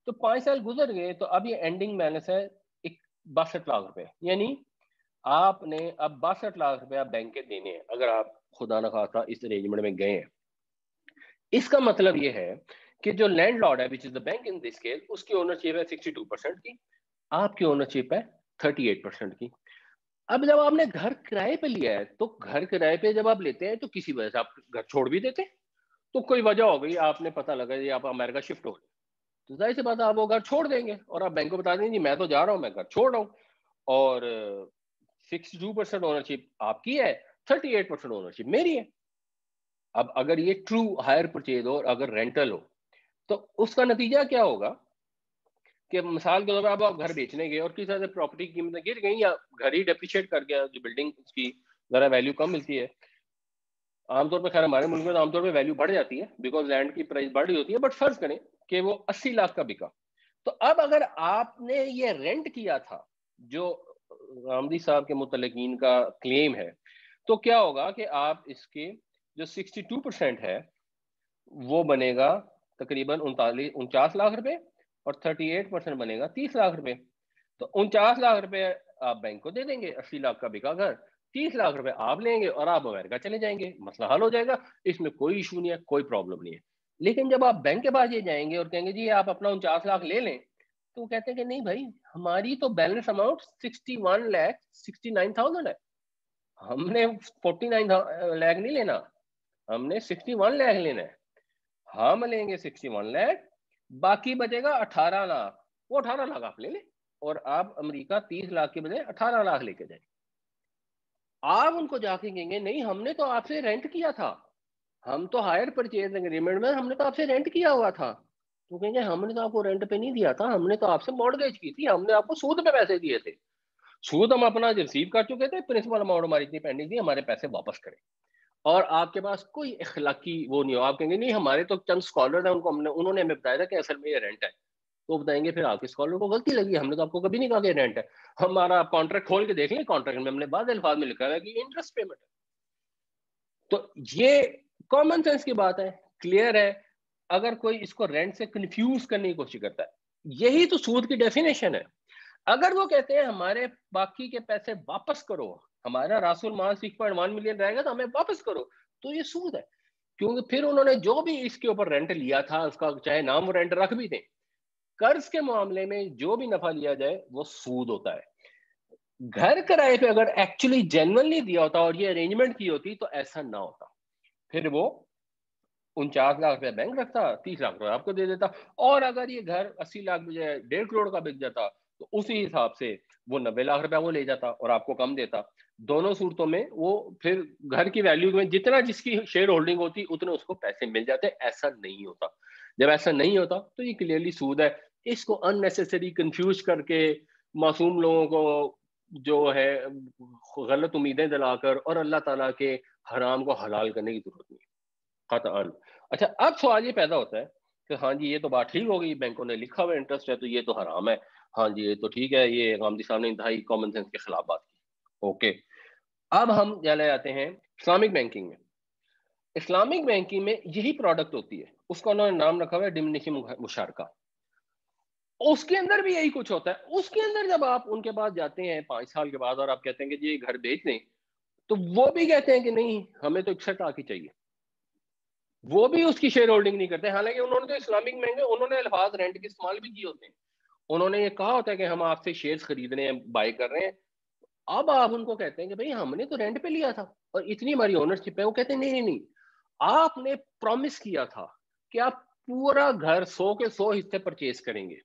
تو 5 سال گزر گئے تو اب یہ اینڈنگ بیلنس ہے 62 لاکھ روپے, یعنی آپ نے اب 62 لاکھ روپے بینک کے دینے ہیں اگر آپ خدا نخواستہ اس ارینجمنٹ میں گئے ہیں. اس کا مطلب یہ ہے کہ جو لینڈ لارڈ ہے which is the bank in this case, اس کی اونرشپ ہے 62% کی, آپ کی اونرشپ ہے 38% کی. اب جب آپ نے گھر کرائے پہ لیا ہے تو گھر کرائے پہ جب آپ لیتے ہیں تو کسی وجہ سے آپ گھر چھوڑ بھی دیتے, تو کوئی وجہ ہو گئی, آپ نے پتہ لگا یہ آپ امریکہ شفٹ ہو گئے, تو ظاہر سی بات ہے آپ وہ گھر چھوڑ دیں گے اور آپ بینک کو بتا دیں گے جی میں تو جا رہا ہوں, میں گھر چھوڑ رہا ہوں, اور 62% اونرشپ آپ کی ہے, 38% اونرشپ میری ہے. اب اگر یہ ٹرو ہائر پرچیز ہو اور اگر رینٹل ہو تو اس کا نتیجہ کیا ہوگا کہ مثال کے طور پر آپ گھر بیچنے گئے اور کسی طرح سے پراپرٹی کی قیمتیں گر گئیں یا گھر ہی ڈیپریشیٹ کر گیا, جو بلڈنگ اس کی ذرا ویلیو کم ملتی ہے. عام طور پہ خیر ہمارے ملک میں عام طور پہ ویلیو بڑھ جاتی ہے بیکاز لینڈ کی پرائز بڑھ رہی ہوتی ہے, بٹ فرض کریں کہ وہ 80 لاکھ کا بکا. تو اب اگر آپ نے یہ رینٹ کیا تھا جو غامدی صاحب کے متعلقین کا کلیم ہے, تو کیا ہوگا کہ آپ اس کے جو 62% ہے وہ بنے گا تقریباً 49 لاکھ روپے اور 38% بنے گا 30 لاکھ روپے. تو 49 لاکھ روپے آپ بینک کو دے دیں گے, 80 لاکھ کا بکا گھر, 30 لاکھ روپے آپ لیں گے اور آپ امریکہ چلے جائیں گے, مسئلہ حل ہو جائے گا, اس میں کوئی ایشو نہیں ہے, کوئی پرابلم نہیں ہے. لیکن جب آپ بینک کے پاس یہ جائیں گے اور کہیں گے جی آپ اپنا 49 لاکھ لے لیں, تو وہ کہتے ہیں کہ نہیں بھائی ہماری تو بیلنس اماؤنٹ 61,69,000 ہے, ہم نے 49 لاکھ نہیں لینا, ہم نے 61 لاکھ لینا ہے. ہم لیں گے 61 لاکھ, باقی بچے گا 18 لاکھ, وہ 18 لاکھ آپ لے لیں اور آپ امریکہ 30 لاکھ کے بجائے 18 لاکھ لے کے جائیں. آپ ان کو جا کے کہیں گے نہیں ہم نے تو آپ سے رینٹ کیا تھا, ہم تو ہائر پرچیز اگریمنٹ میں ہم نے تو آپ سے رینٹ کیا ہوا تھا. تو کہیں گے ہم نے تو آپ کو رینٹ پہ نہیں دیا تھا, ہم نے تو آپ سے مارگیج کی تھی, ہم نے آپ کو سود پہ پیسے دیے تھے, سود ہم اپنا ریسیو کر چکے تھے, پرنسپل اماؤنٹ ہماری اتنی پینڈنگ تھی, ہمارے پیسے واپس کریں. اور آپ کے پاس کوئی اخلاقی وہ نہیں ہو, آپ کہیں گے نہیں ہمارے تو چند اسکالر ہیں, انہوں نے ہمیں بتایا تھا کہ اصل میں یہ رینٹ ہے. تو بتائیں گے پھر آپ کے اسکالر کو غلطی لگی, ہم نے تو آپ کو کبھی نہیں کہا کہ رینٹ ہے, ہمارا کانٹریکٹ کھول کے دیکھ لیں, کانٹریکٹ میں ہم نے بعض الفاظ میں لکھا ہے کہ انٹرسٹ پیمنٹ ہے. تو یہ کامن سینس کی بات ہے, کلیئر ہے. اگر کوئی اس کو رینٹ سے کنفیوز کرنے کی کوشش کرتا ہے, یہی تو سود کی ڈیفینیشن ہے. اگر وہ کہتے ہیں ہمارے باقی کے پیسے واپس کرو, ہمارا راس المال 6.1 ملین رہے گا تو ہمیں واپس کرو, تو یہ سود ہے. کیونکہ پھر انہوں نے جو بھی اس کے اوپر رینٹ لیا تھا, اس کا چاہے نام وہ رینٹ رکھ بھی دیں, قرض کے معاملے میں جو بھی نفع لیا جائے وہ سود ہوتا ہے. گھر کرائے پہ اگر ایکچولی جینوئنلی دیا ہوتا اور یہ ارینجمنٹ کی ہوتی تو ایسا نہ ہوتا, پھر وہ 49 لاکھ روپے بینک رکھتا, 30 لاکھ روپے آپ کو دے دیتا, اور اگر یہ گھر 80 لاکھ بجائے 1.5 کروڑ کا بک جاتا تو اسی حساب سے وہ 90 لاکھ روپے وہ لے جاتا اور آپ کو کم دیتا. دونوں صورتوں میں وہ پھر گھر کی ویلیو میں جتنا جس کی شیئر ہولڈنگ ہوتی اتنے اس کو پیسے مل جاتے. ایسا نہیں ہوتا. جب ایسا نہیں ہوتا تو یہ کلیئرلی سود ہے. اس کو ان نیسیسری کنفیوز کر کے معصوم لوگوں کو جو ہے غلط امیدیں دلا کر اور اللہ تعالیٰ کے حرام کو حلال کرنے کی ضرورت نہیں قطعاً. اچھا اب سوال یہ پیدا ہوتا ہے کہ ہاں جی یہ تو بات ٹھیک ہوگی, بینکوں نے لکھا ہوا انٹرسٹ ہے تو یہ تو حرام ہے, ہاں جی یہ تو ٹھیک ہے, یہ غامدی صاحب نے انتہائی کامن سینس کے خلاف بات کی. اوکے, اب ہم چلے جاتے ہیں اسلامک بینکنگ میں. اسلامک بینکنگ میں یہی پروڈکٹ ہوتی ہے, اس کا انہوں نے نام رکھا ہوا ہے ڈمنیشنگ مشارکہ. اس کے اندر بھی یہی کچھ ہوتا ہے. اس کے اندر جب آپ ان کے پاس جاتے ہیں 5 سال کے بعد اور آپ کہتے ہیں کہ جی یہ گھر بیچ دیں, تو وہ بھی کہتے ہیں کہ نہیں ہمیں تو 61 لاکھ ہی چاہیے, وہ بھی اس کی شیئر ہولڈنگ نہیں کرتے. حالانکہ انہوں نے تو اسلامک بینک میں انہوں نے الفاظ رینٹ کے استعمال بھی کیے ہوتے ہیں, انہوں نے یہ کہا ہوتا ہے کہ ہم آپ سے شیئرز خریدنے ہیں, بائی کر رہے ہیں. اب آپ ان کو کہتے ہیں کہ بھئی ہم نے تو رینٹ پہ لیا تھا اور اتنی ہماری اونرشپ ہے. وہ کہتے ہیں نہیں, آپ نے پرومس کیا تھا کہ آپ پورا گھر 100 کے 100 حصے پرچیز کریں گے,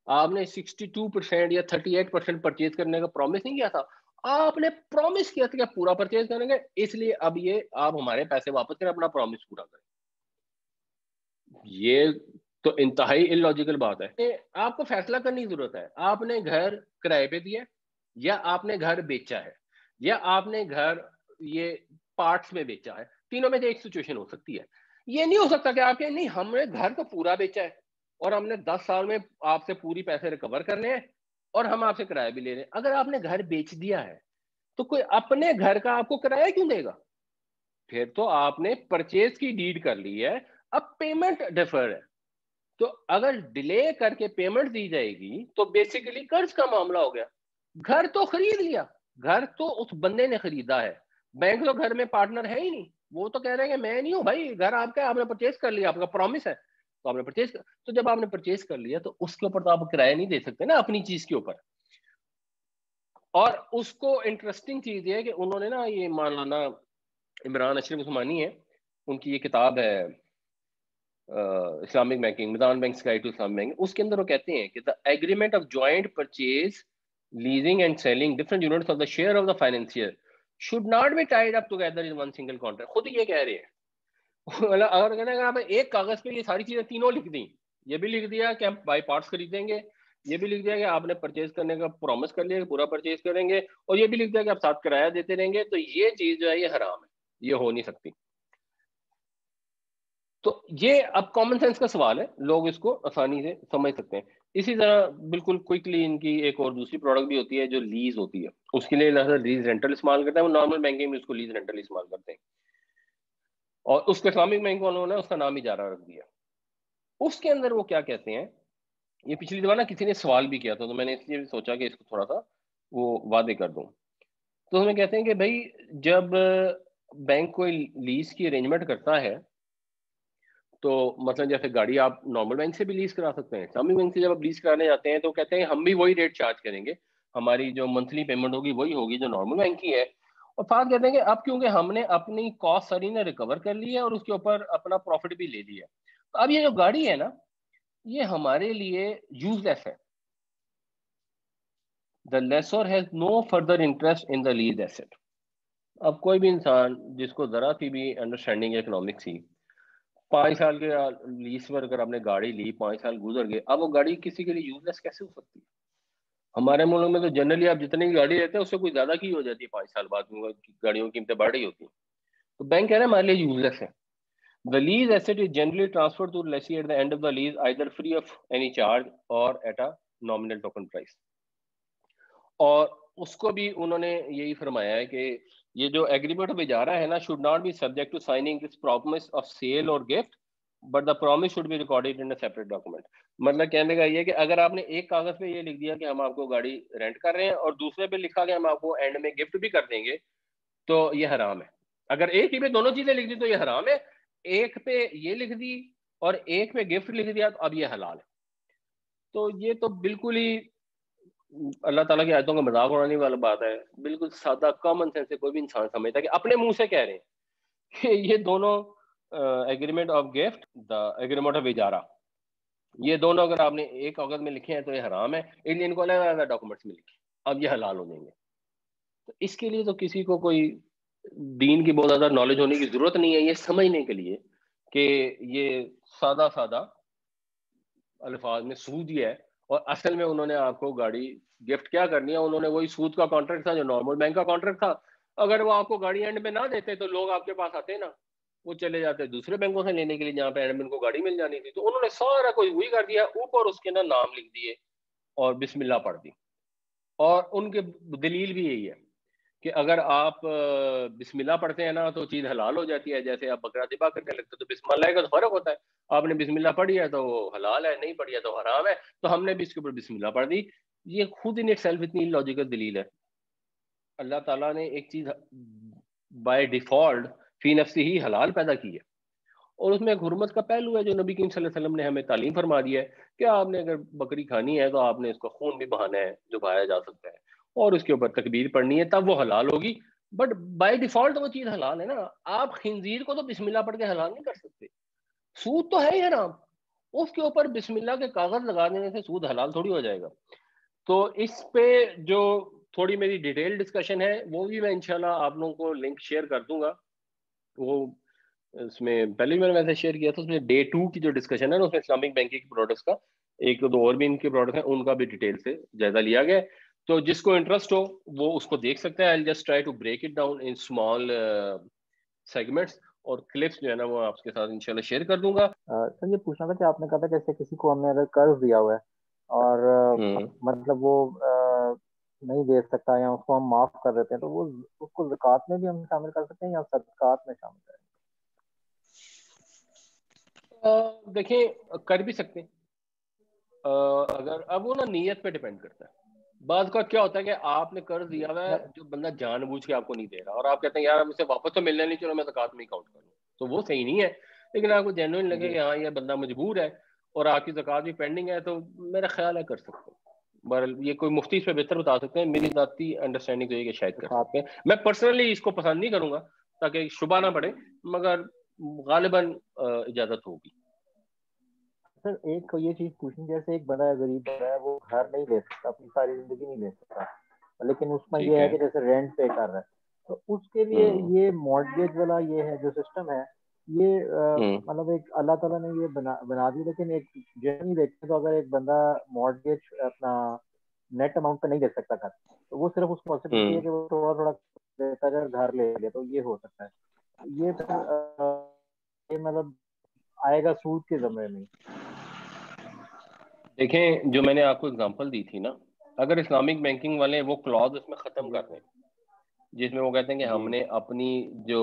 آپ نے 62% یا 38% پرچیز کرنے کا پرومس نہیں کیا تھا, آپ نے پرومس کیا تھا کہ آپ پورا پرچیز کریں گے, اس لیے اب یہ آپ ہمارے پیسے واپس کریں, اپنا پرومس پورا کریں. یہ تو انتہائی ان لاجیکل بات ہے. آپ کو فیصلہ کرنے کی ضرورت ہے, آپ نے گھر کرائے پہ دیا یا آپ نے گھر بیچا ہے یا آپ نے گھر یہ پارٹس میں بیچا ہے. تینوں میں سے ایک سچویشن ہو سکتی ہے. یہ نہیں ہو سکتا کہ آپ کہ نہیں ہم نے گھر تو پورا بیچا ہے اور ہم نے 10 سال میں آپ سے پوری پیسے ریکور کرنے ہیں اور ہم آپ سے کرایہ بھی لے رہے ہیں. اگر آپ نے گھر بیچ دیا ہے تو کوئی اپنے گھر کا آپ کو کرایہ کیوں دے گا؟ پھر تو آپ نے پرچیز کی ڈیڈ کر لی ہے, اب پیمنٹ ڈیفر ہے. تو اگر ڈیلے کر کے پیمنٹ دی جائے گی تو بیسیکلی قرض کا معاملہ ہو گیا. گھر تو خرید لیا, گھر تو اس بندے نے خریدا ہے, بینک تو گھر میں پارٹنر ہے ہی نہیں. وہ تو کہہ رہے ہیں کہ میں نہیں ہوں بھائی, گھر آپ کا, آپ نے پرچیز کر لیا, آپ کا پرومس ہے تو آپ نے پرچیز کر. تو جب آپ نے پرچیز کر لیا تو اس کے اوپر تو آپ کرایہ نہیں دے سکتے نا اپنی چیز کے اوپر. اور اس کو انٹرسٹنگ چیز یہ ہے کہ انہوں نے نا یہ مولانا عمران اشرف عثمانی ہے, ان کی یہ کتاب ہے Islamic banking, Meezan bank's guide to Islamic banking. اس کے اندر وہ کہتے ہیں کہ the agreement of joint purchase, leasing and selling different units of the share of the financier should not be tied up together in one single contract. خود یہ کہہ رہے ہیں مطلب اگر کہتے ہیں اگر آپ ایک کاغذ پہ یہ ساری چیزیں تینوں لکھ دیں, یہ بھی لکھ دیا کہ ہم بائی پارٹس خریدیں گے, یہ بھی لکھ دیا کہ آپ نے پرچیز کرنے کا پرومس کر لیا کہ پورا پرچیز کریں گے, اور یہ بھی لکھ دیا کہ آپ ساتھ کرایہ دیتے رہیں گے, تو یہ چیز جو ہے یہ حرام ہے, یہ ہو نہیں سکتی. تو یہ اب کامن سینس کا سوال ہے, لوگ اس کو آسانی سے سمجھ سکتے ہیں. اسی طرح بالکل کوئکلی ان کی ایک اور دوسری پروڈکٹ بھی ہوتی ہے جو لیز ہوتی ہے, اس کے لیے لیز رینٹل استعمال کرتے ہیں, وہ نارمل بینکنگ میں اس کو لیز رینٹل استعمال کرتے ہیں, اور اس کو اسلامک بینک والوں نے اس کا نام اجارہ رکھ دیا. اس کے اندر وہ کیا کہتے ہیں, یہ پچھلی دفعہ نا کسی نے سوال بھی کیا تھا, تو میں نے اس لیے سوچا کہ اس کو تھوڑا سا وہ واضح کر دوں. تو ہمیں کہتے ہیں کہ بھائی جب بینک کوئی لیز کی ارینجمنٹ کرتا ہے, تو مثلا جیسے گاڑی آپ نارمل بینک سے بھی لیز کرا سکتے ہیں, اسلامی بینک سے جب آپ لیز کرانے جاتے ہیں تو کہتے ہیں ہم بھی وہی ریٹ چارج کریں گے, ہماری جو منتھلی پیمنٹ ہوگی وہی ہوگی جو نارمل بینک کی ہے. اور ساتھ کہتے ہیں کہ اب کیونکہ ہم نے اپنی کاسٹ ساری نے ریکور کر لی ہے اور اس کے اوپر اپنا پروفٹ بھی لے لیا, تو اب یہ جو گاڑی ہے نا یہ ہمارے لیے یوز لیس ہے. The lessor has no further interest in the lease asset. اب کوئی بھی انسان جس کو ذرا سی بھی انڈرسٹینڈنگ ہے اکنامکس کی, 5 سال کے لیز پر اگر آپ نے گاڑی لی, 5 سال گزر گئے, اب وہ گاڑی کسی کے لیے یوز لیس کیسے ہو سکتی ہے؟ ہمارے ملک میں تو جنرلی آپ جتنی گاڑی لیتے ہیں اس سے کوئی زیادہ کی ہو جاتی ہے 5 سال بعد, گاڑیوں کی قیمتیں بڑھ رہی ہوتی ہیں. تو بینک کہہ رہے ہیں ہمارے لیے یوز لیس ہے. The lease asset is generally transferred to lessee at the end of the lease, either free of any charge or at a nominal token price. اور اس کو بھی انہوں نے یہی فرمایا ہے کہ یہ جو ایگریمنٹ میں جا رہا ہے نا, should not be subject to signing this promise of sale or gift, but the promise should be recorded in a separate document. مطلب کہنے کا یہ کہ اگر آپ نے ایک کاغذ پہ یہ لکھ دیا کہ ہم آپ کو گاڑی رینٹ کر رہے ہیں اور دوسرے پہ لکھا کہ ہم آپ کو اینڈ میں گفٹ بھی کر دیں گے, تو یہ حرام ہے. اگر ایک ہی پہ دونوں چیزیں لکھ دی تو یہ حرام ہے, ایک پہ یہ لکھ دی اور ایک پہ گفٹ لکھ دیا تو اب یہ حلال ہے. تو یہ تو بالکل ہی اللہ تعالیٰ کی آیتوں کا مذاق اڑانے والا بات ہے. بالکل سادہ کامن سینس سے کوئی بھی انسان سمجھتا ہے کہ اپنے منہ سے کہہ رہے ہیں کہ یہ دونوں agreement of gift, the agreement of اجارہ, یہ دونوں اگر آپ نے ایک کاغذ میں لکھے ہیں تو یہ حرام ہے, اس لیے ان کو الگ الگ ڈاکومنٹس میں لکھے, اب یہ حلال ہو جائیں گے. تو اس کے لیے تو کسی کو کوئی دین کی بہت زیادہ نالج ہونے کی ضرورت نہیں ہے یہ سمجھنے کے لیے کہ یہ سادہ سادہ الفاظ میں سود ہی ہے, اور اصل میں انہوں نے آپ کو گاڑی گفٹ کیا کرنی ہے, انہوں نے وہی سود کا کانٹریکٹ تھا جو نارمل بینک کا کانٹریکٹ تھا. اگر وہ آپ کو گاڑی اینڈ میں نہ دیتے تو لوگ آپ کے پاس آتے نا, وہ چلے جاتے دوسرے بینکوں سے لینے کے لیے جہاں پہ اینڈ میں ان کو گاڑی مل جانی تھی. تو انہوں نے سارا کوئی وہی کر دیا, اوپر اس کے نا نام لکھ دیے اور بسم اللہ پڑھ دی. اور ان کے دلیل بھی یہی ہے کہ اگر آپ بسم اللہ پڑھتے ہیں نا تو چیز حلال ہو جاتی ہے, جیسے آپ بکرا ذبح کرنے لگتے تو بسم اللہ کا تو فرق ہوتا ہے, آپ نے بسم اللہ پڑھی ہے تو وہ حلال ہے, نہیں پڑھی ہے تو حرام ہے, تو ہم نے بھی اس کے اوپر بسم اللہ پڑھ دی. یہ خود ان ایک سیلف اتنی لاجیکل دلیل ہے. اللہ تعالیٰ نے ایک چیز بائی ڈیفالٹ فی نفسی ہی حلال پیدا کی ہے, اور اس میں ایک حرمت کا پہلو ہے جو نبی کریم صلی اللہ علیہ وسلم نے ہمیں تعلیم فرما دی ہے کہ آپ نے اگر بکری کھانی ہے تو آپ نے اس کا خون بھی بہانا ہے جو بہایا جا سکتا ہے, اور اس کے اوپر تکبیر پڑھنی ہے, تب وہ حلال ہوگی. بٹ بائی ڈیفالٹ وہ چیز حلال ہے نا. آپ خنزیر کو تو بسم اللہ پڑھ کے حلال نہیں کر سکتے, سود تو ہے ہی حرام, اس کے اوپر بسم اللہ کے کاغذ لگا دینے سے سود حلال تھوڑی ہو جائے گا. تو اس پہ جو تھوڑی میری ڈیٹیل ڈسکشن ہے وہ بھی میں انشاءاللہ آپ لوگوں کو لنک شیئر کر دوں گا. وہ اس میں پہلے میں نے ویسے شیئر کیا تھا, اس میں Day 2 کی جو ڈسکشن ہے نا, اس میں اسلامک بینکنگ کے پروڈکٹس کا ایک دو اور بھی ان کے پروڈکٹ ہیں, ان کا بھی ڈیٹیل سے جائزہ لیا گیا. تو جس کو انٹرسٹ ہو وہ اس کو دیکھ سکتا ہے. I'll just try to break it down in small segments, اور کلپس جو ہے نا وہ آپ کے ساتھ انشاءاللہ شیئر کر دوں گا. سر یہ پوچھنا تھا کہ آپ نے کہا تھا کہ ایسے کسی کو ہم نے اگر قرض دیا ہوا ہے اور مطلب وہ نہیں دے سکتا یا اس کو ہم معاف کر دیتے ہیں, تو وہ اس کو زکوٰۃ میں بھی ہم شامل کر سکتے ہیں یا صدقات میں شامل کریں گے؟ دیکھیں کر بھی سکتے ہیں, اگر اب وہ نا نیت پہ ڈیپینڈ کرتا ہے. بعض کا کیا ہوتا ہے کہ آپ نے قرض دیا ہوا ہے جو بندہ جان بوجھ کے آپ کو نہیں دے رہا, اور آپ کہتے ہیں یار مجھ سے واپس تو ملنا نہیں, چلو میں زکوٰۃ میں ہی کاؤنٹ کر لوں, تو وہ صحیح نہیں ہے. لیکن آپ کو جینوئن لگے کہ ہاں یہ بندہ مجبور ہے اور آپ کی زکوٰۃ بھی پینڈنگ ہے, تو میرا خیال ہے کر سکتے ہیں. بہرحال یہ کوئی مفتی اس پہ بہتر بتا سکتے ہیں, میری ذاتی انڈرسٹینڈنگ تو یہ کہ شاید کر سکتے ہیں. میں پرسنلی اس کو پسند نہیں کروں گا تاکہ شبہ نہ پڑے, مگر غالباً اجازت ہوگی. سر ایک یہ چیز پوچھنی, جیسے ایک بندہ غریب بندہ ہے, وہ گھر نہیں لے سکتا, اپنی ساری زندگی نہیں لے سکتا, لیکن اس میں یہ ہے کہ جیسے رینٹ پے کر رہا ہے, تو اس کے لیے یہ مارگیج والا یہ ہے جو سسٹم ہے, یہ مطلب ایک اللہ تعالیٰ نے یہ بنا دی. لیکن ایک جرنی دیکھیں تو اگر ایک بندہ مارگیج اپنا نیٹ اماؤنٹ پہ نہیں دے سکتا گھر, تو وہ صرف اس کو پاسبلٹی ہے کہ وہ تھوڑا تھوڑا دیتا جائے گھر لے لے, تو یہ ہو سکتا ہے. یہ پھر یہ مطلب آئے گا سود کے زمرے میں. دیکھیں جو میں نے آپ کو اگزامپل دی تھی نا, اگر اسلامک بینکنگ والے وہ کلوز اس میں ختم کر دیں جس میں وہ کہتے ہیں کہ ہم نے اپنی جو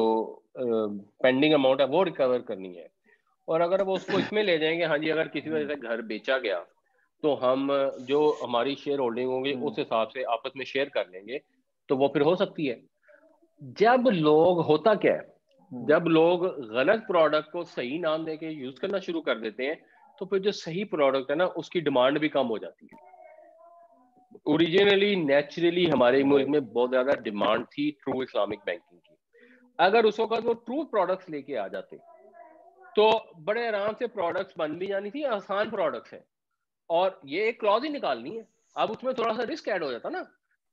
پینڈنگ اماؤنٹ ہے وہ ریکور کرنی ہے, اور اگر وہ اس کو اس میں لے جائیں گے ہاں جی اگر کسی وجہ سے گھر بیچا گیا تو ہم جو ہماری شیئر ہولڈنگ ہوں گی اس حساب سے آپس میں شیئر کر لیں گے, تو وہ پھر ہو سکتی ہے. جب لوگ ہوتا کیا ہے, جب لوگ غلط پروڈکٹ کو صحیح نام دے کے یوز کرنا شروع کر دیتے ہیں تو پھر جو صحیح پروڈکٹ ہے نا اس کی ڈیمانڈ بھی کم ہو جاتی ہے. اوریجنلی نیچرلی ہمارے ملک میں بہت زیادہ ڈیمانڈ تھی ٹرو اسلامک بینکنگ کی. اگر اس وقت وہ ٹرو پروڈکٹس لے کے آ جاتے تو بڑے آرام سے پروڈکٹس بن بھی جانی تھی, آسان پروڈکٹس ہیں, اور یہ ایک کلوز ہی نکالنی ہے. اب اس میں تھوڑا سا رسک ایڈ ہو جاتا نا,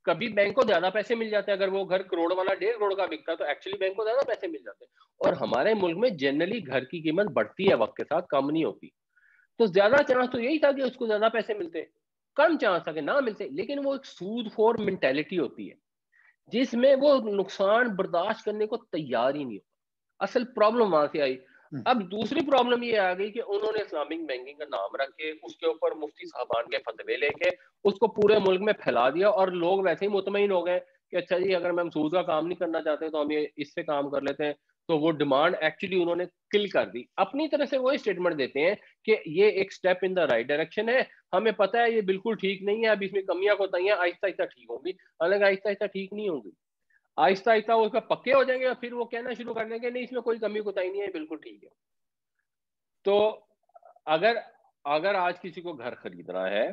کبھی بینک کو زیادہ پیسے مل جاتے ہیں, اگر وہ گھر کروڑ والا 1.5 کروڑ کا بکتا تو ایکچولی بینک کو زیادہ پیسے مل جاتے ہیں. اور ہمارے ملک میں جنرلی گھر کی قیمت بڑھتی ہے وقت کے ساتھ, کم نہیں ہوتی. تو زیادہ چانس تو یہی تھا کہ اس کو زیادہ پیسے ملتے, کم چانس تھا کہ نہ ملتے. لیکن وہ ایک سود خور مینٹیلٹی ہوتی ہے جس میں وہ نقصان برداشت کرنے کو تیار ہی نہیں ہوتا. اصل پرابلم وہاں سے آئی. اب دوسری پرابلم یہ آ گئی کہ انہوں نے اسلامک بینکنگ کا نام رکھ کے اس کے اوپر مفتی صاحبان کے فتوے لے کے اس کو پورے ملک میں پھیلا دیا, اور لوگ ویسے ہی مطمئن ہو گئے کہ اچھا جی اگر ہم سود کا کام نہیں کرنا چاہتے تو ہم یہ اس سے کام کر لیتے ہیں. تو وہ ڈیمانڈ ایکچولی انہوں نے کل کر دی. اپنی طرح سے وہی اسٹیٹمنٹ دیتے ہیں کہ یہ ایک step in the right direction ہے, ہمیں پتہ ہے یہ بالکل ٹھیک نہیں ہے, اب اس میں کمیاں کوتاہیاں آہستہ آہستہ ٹھیک ہوں گی. حالانکہ آہستہ آہستہ ٹھیک نہیں ہوں گی, آہستہ آہستہ وہ اس کا پکے ہو جائیں گے اور پھر وہ کہنا شروع کر دیں گے نہیں اس میں کوئی کمی کوتاہی نہیں ہے, بالکل ٹھیک ہے. تو اگر آج کسی کو گھر خریدنا ہے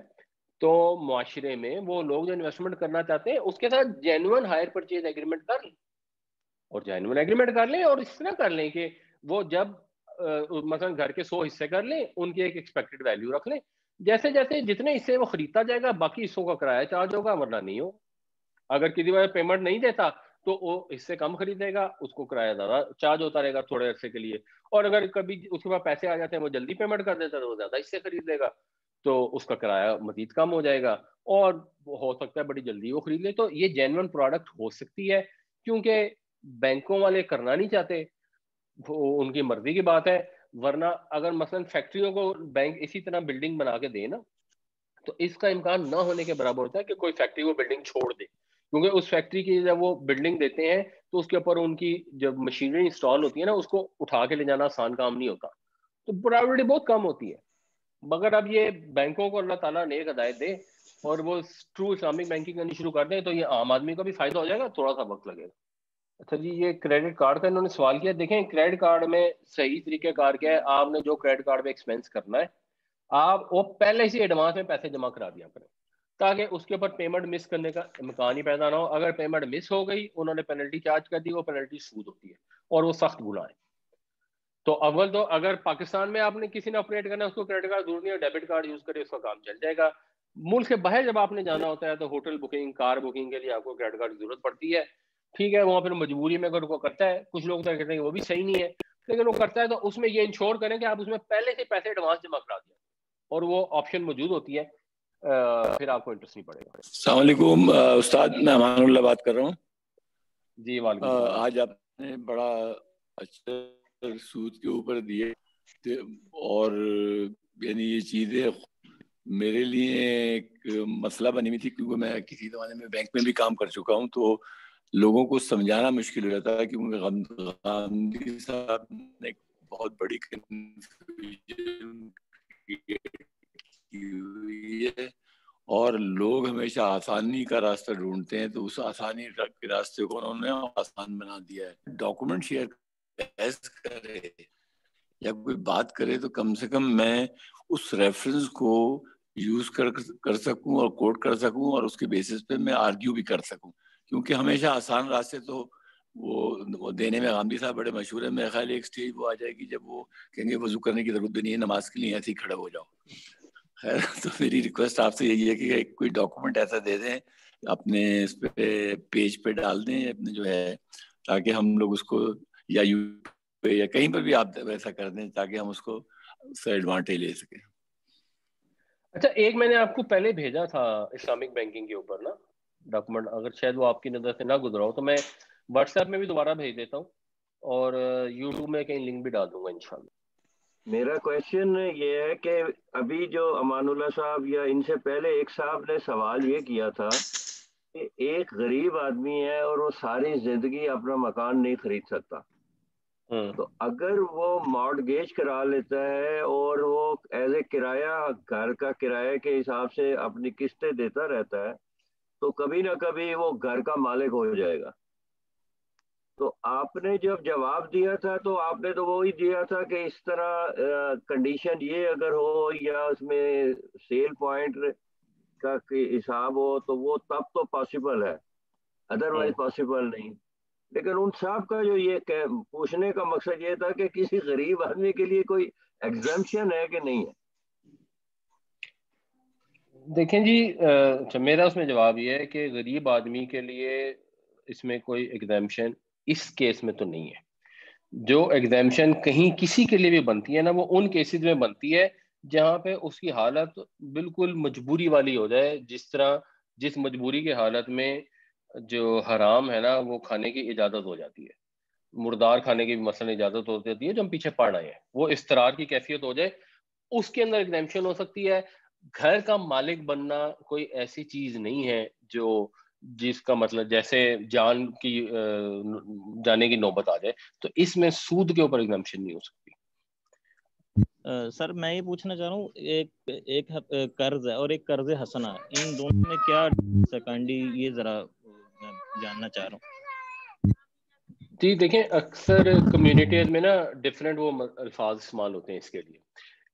تو معاشرے میں وہ لوگ جو انویسٹمنٹ کرنا چاہتے ہیں اس کے ساتھ جینوئن ہائر پرچیز ایگریمنٹ کر لیں, اور جینوئن ایگریمنٹ کر لیں, اور اس طرح کر لیں کہ وہ جب مثلا گھر کے 100 حصے کر لیں, ان کی ایک ایکسپیکٹڈ ویلیو رکھ لیں, جیسے جیسے جتنے حصے وہ خریدتا جائے گا باقی حصوں کا کرایہ چارج ہوگا, ورنہ نہیں ہو. اگر کسی وجہ پیمنٹ نہیں دیتا تو وہ اس سے کم خریدے گا, اس کو کرایہ زیادہ چارج ہوتا رہے گا تھوڑے عرصے کے لیے. اور اگر کبھی اس کے پاس پیسے آ جاتے ہیں وہ جلدی پیمنٹ کر دیتا ہے تو وہ زیادہ اس سے خرید لے گا, تو اس کا کرایہ مزید کم ہو جائے گا, اور ہو سکتا ہے بڑی جلدی وہ خرید لے. تو یہ جینوئن پروڈکٹ ہو سکتی ہے, کیونکہ بینکوں والے کرنا نہیں چاہتے, وہ ان کی مرضی کی بات ہے. ورنہ اگر مثلا فیکٹریوں کو بینک اسی طرح بلڈنگ بنا کے دے نا تو اس کا امکان نہ ہونے کے برابر ہوتا ہے کہ کوئی فیکٹری وہ بلڈنگ چھوڑ دے, کیونکہ اس فیکٹری کی جب وہ بلڈنگ دیتے ہیں تو اس کے اوپر ان کی جب مشینری انسٹال ہوتی ہے نا اس کو اٹھا کے لے جانا آسان کام نہیں ہوتا, تو پرابلٹی بہت کم ہوتی ہے. مگر اب یہ بینکوں کو اللہ تعالیٰ نیک ہدایت دے اور وہ ٹرو اسلامک بینکنگ کرنی شروع کر دیں تو یہ عام آدمی کا بھی فائدہ ہو جائے گا, تھوڑا سا وقت لگے گا. اچھا جی, یہ کریڈٹ کارڈ کا انہوں نے سوال کیا. دیکھیں کریڈٹ کارڈ میں صحیح طریقہ کار کیا ہے, آپ نے جو کریڈٹ کارڈ پہ ایکسپینس کرنا ہے آپ وہ پہلے سے ایڈوانس میں پیسے جمع کرا دیا کریں, تاکہ اس کے اوپر پیمنٹ مس کرنے کا امکان ہی پیدا نہ ہو. اگر پیمنٹ مس ہو گئی, انہوں نے پینلٹی چارج کر دی, وہ پینلٹی سود ہوتی ہے اور وہ سخت گناہ ہے. تو اول تو اگر پاکستان میں آپ نے کسی نے آپریٹ کرنا ہے اس کو کریڈٹ کارڈ ضرورت نہیں ہے, ڈیبٹ کارڈ یوز کرے اس کا کام چل جائے گا. ملک سے باہر جب آپ نے جانا ہوتا ہے تو ہوٹل بکنگ, کار بکنگ کے لیے آپ کو کریڈٹ کارڈ کی ضرورت پڑتی ہے. ٹھیک ہے, وہاں پھر مجبوری میں اگر وہ کرتا ہے, کچھ لوگ تو کہتے ہیں کہ وہ بھی صحیح نہیں ہے, لیکن وہ کرتا ہے تو اس میں یہ انشور کریں کہ آپ اس میں پہلے سے پیسے ایڈوانس جمع کرا دیں, اور وہ آپشن موجود ہوتی ہے, پھر آپ کو انٹرسٹ نہیں پڑے گا. السلام علیکم استاد, میں امان اللہ بات کر رہا ہوں. جی وعلیکم السلام. آج آپ نے بڑا اچھا سود کے اوپر دیے, اور یعنی یہ چیزیں میرے لیے ایک مسئلہ بنی ہوئی تھی, کیونکہ میں کسی زمانے میں بینک میں بھی کام کر چکا ہوں, تو لوگوں کو سمجھانا مشکل ہو جاتا ہے, کیونکہ غامدی صاحب نے ایک بہت بڑی کنفیوژن کی ہوئی ہے, اور لوگ ہمیشہ آسانی کا راستہ ڈھونڈتے ہیں, تو اس آسانی کے راستے کو انہوں نے آسان بنا دیا ہے. ڈاکومنٹ شیئر کرے یا کوئی بات کرے تو کم سے کم میں اس ریفرنس کو یوز کر سکوں اور کوٹ کر سکوں, اور اس کے بیسس پہ میں آرگیو بھی کر سکوں, کیونکہ ہمیشہ آسان راستے تو وہ دینے میں غامدی صاحب بڑے مشہور ہیں. میرے خیال ایک سٹیج وہ آ جائے گی جب وہ کہیں گے وضو کرنے کی ضرورت بھی نہیں ہے, نماز کے لیے ایسے ہی کھڑے ہو جاؤ. خیر, تو میری ریکویسٹ آپ سے یہی ہے کہ کوئی ڈاکومنٹ ایسا دے دیں, اپنے اس پہ پیج پہ ڈال دیں اپنے جو ہے, تاکہ ہم لوگ اس کو یا پہ یا کہیں پر بھی آپ ویسا کر دیں تاکہ ہم اس کو سے ایڈوانٹیج لے سکیں. اچھا ایک میں نے آپ کو پہلے بھیجا تھا اسلامک بینکنگ کے اوپر نا ڈاکومنٹ، اگر شاید وہ آپ کی نظر سے نہ گزرا ہو تو میں واٹس ایپ میں بھی دوبارہ بھیج دیتا ہوں اور یوٹیوب میں کہیں لنک بھی ڈال دوں گا انشاءاللہ. میرا کویشچن یہ ہے کہ ابھی جو امان اللہ صاحب یا ان سے پہلے ایک صاحب نے سوال یہ کیا تھا کہ ایک غریب آدمی ہے اور وہ ساری زندگی اپنا مکان نہیں خرید سکتا، تو اگر وہ مارٹگیج کرا لیتا ہے اور وہ ایز اے کرایہ گھر کا کرایہ کے حساب سے اپنی قسطیں دیتا رہتا ہے تو کبھی نہ کبھی وہ گھر کا مالک ہو جائے گا. تو آپ نے جب جواب دیا تھا تو آپ نے تو وہی دیا تھا کہ اس طرح کنڈیشن یہ اگر ہو یا اس میں سیل پوائنٹ کا حساب ہو تو وہ تب تو پاسبل ہے، ادروائز پاسبل نہیں. لیکن ان صاحب کا جو یہ پوچھنے کا مقصد یہ تھا کہ کسی غریب آدمی کے لیے کوئی ایگزمپشن ہے کہ نہیں ہے. دیکھیں جی میرا اس میں جواب یہ ہے کہ غریب آدمی کے لیے اس میں کوئی ایگزیمپشن اس کیس میں تو نہیں ہے. جو ایگزیمپشن کہیں کسی کے لیے بھی بنتی ہے نا وہ ان کیسز میں بنتی ہے جہاں پہ اس کی حالت بالکل مجبوری والی ہو جائے، جس مجبوری کی حالت میں جو حرام ہے نا وہ کھانے کی اجازت ہو جاتی ہے، مردار کھانے کی مثلا اجازت ہو جاتی ہے جو ہم پیچھے پڑھ رہے ہیں، وہ اضطرار کی کیفیت ہو جائے، اس کے اندر ایگزیمپشن ہو سکتی ہے. گھر کا مالک بننا کوئی ایسی چیز نہیں ہے جس کا مطلب جیسے جانے کی نوبت آ جائے، تو اس میں سود کے اوپر ایگزمپشن نہیں ہو سکتی. سر میں یہ پوچھنا چاہ رہا ہوں ایک قرض ہے اور ایک قرض حسنہ، ان دونوں میں کیا سیکنڈی یہ ذرا میں جاننا چاہ رہا ہوں. جی دیکھیں اکثر کمیونٹیز میں نا ڈفرینٹ وہ الفاظ استعمال ہوتے ہیں اس کے لیے.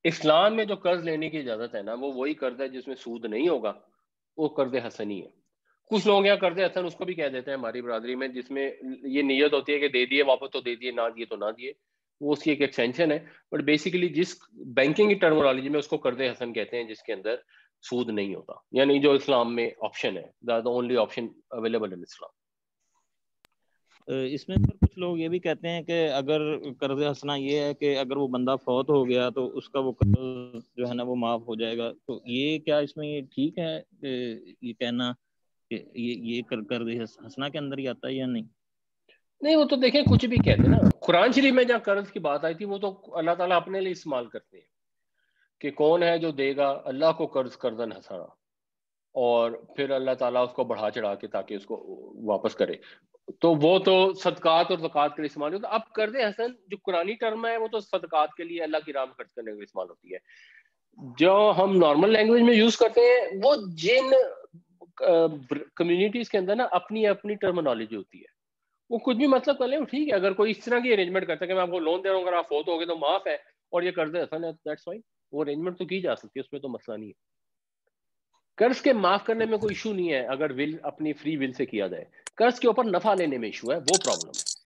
اسلام میں جو قرض لینے کی اجازت ہے نا وہ وہی قرض ہے جس میں سود نہیں ہوگا، وہ قرض حسن ہی ہے. کچھ لوگ یہاں قرض حسن اس کو بھی کہہ دیتے ہیں ہماری برادری میں، جس میں یہ نیت ہوتی ہے کہ دے دیے واپس تو دے دیے، نہ دیے تو نہ دیے، وہ اس کی ایک ایکسٹینشن ہے. بٹ بیسیکلی جس بینکنگ کی ٹرمینالوجی میں اس کو قرض حسن کہتے ہیں جس کے اندر سود نہیں ہوتا، یعنی جو اسلام میں آپشن ہے، the only option available in Islam. اس میں کچھ لوگ یہ بھی کہتے ہیں کہ اگر قرض حسنہ یہ ہے کہ اگر وہ بندہ فوت ہو گیا تو اس کا وہ قرض جو ہے نا وہ معاف ہو جائے گا، تو یہ کیا اس میں یہ ٹھیک ہے یہ کہنا کہ یہ قرض حسنہ کے اندر ہی آتا ہے یا نہیں؟ نہیں، وہ تو دیکھیں کچھ بھی کہتے ہیں نا. قرآن شریف میں جہاں قرض کی بات آئی تھی وہ تو اللہ تعالیٰ اپنے لیے استعمال کرتے ہیں کہ کون ہے جو دے گا اللہ کو قرضاً حسنا، اور پھر اللہ تعالیٰ اس کو بڑھا چڑھا کے تاکہ اس کو واپس کرے. تو وہ تو صدقات اور زکوٰۃ کے لیے استعمال ہوتا ہے. اب قرض حسن جو قرآنی ٹرم ہے وہ تو صدقات کے لیے اللہ کی راہ میں خرچ کرنے کے لیے استعمال ہوتی ہے. جو ہم نارمل لینگویج میں یوز کرتے ہیں وہ جن کمیونٹیز کے اندر نا اپنی اپنی ٹرمینالوجی ہوتی ہے، وہ کچھ بھی مطلب کر لیں ٹھیک ہے. اگر کوئی اس طرح کی ارینجمنٹ کرتا ہے کہ میں آپ کو لون دے رہا ہوں، اگر آپ فوت ہو گئے تو معاف ہے اور یہ قرض حسن ہے، دیٹس فائن، وہ ارینجمنٹ تو کی جا سکتی ہے، اس میں تو مسئلہ نہیں ہے. قرض کے معاف کرنے میں کوئی ایشو نہیں ہے اگر ول اپنی فری ول سے کیا جائے. قرض کے اوپر نفع لینے میں ایشو ہے، وہ پرابلم ہے.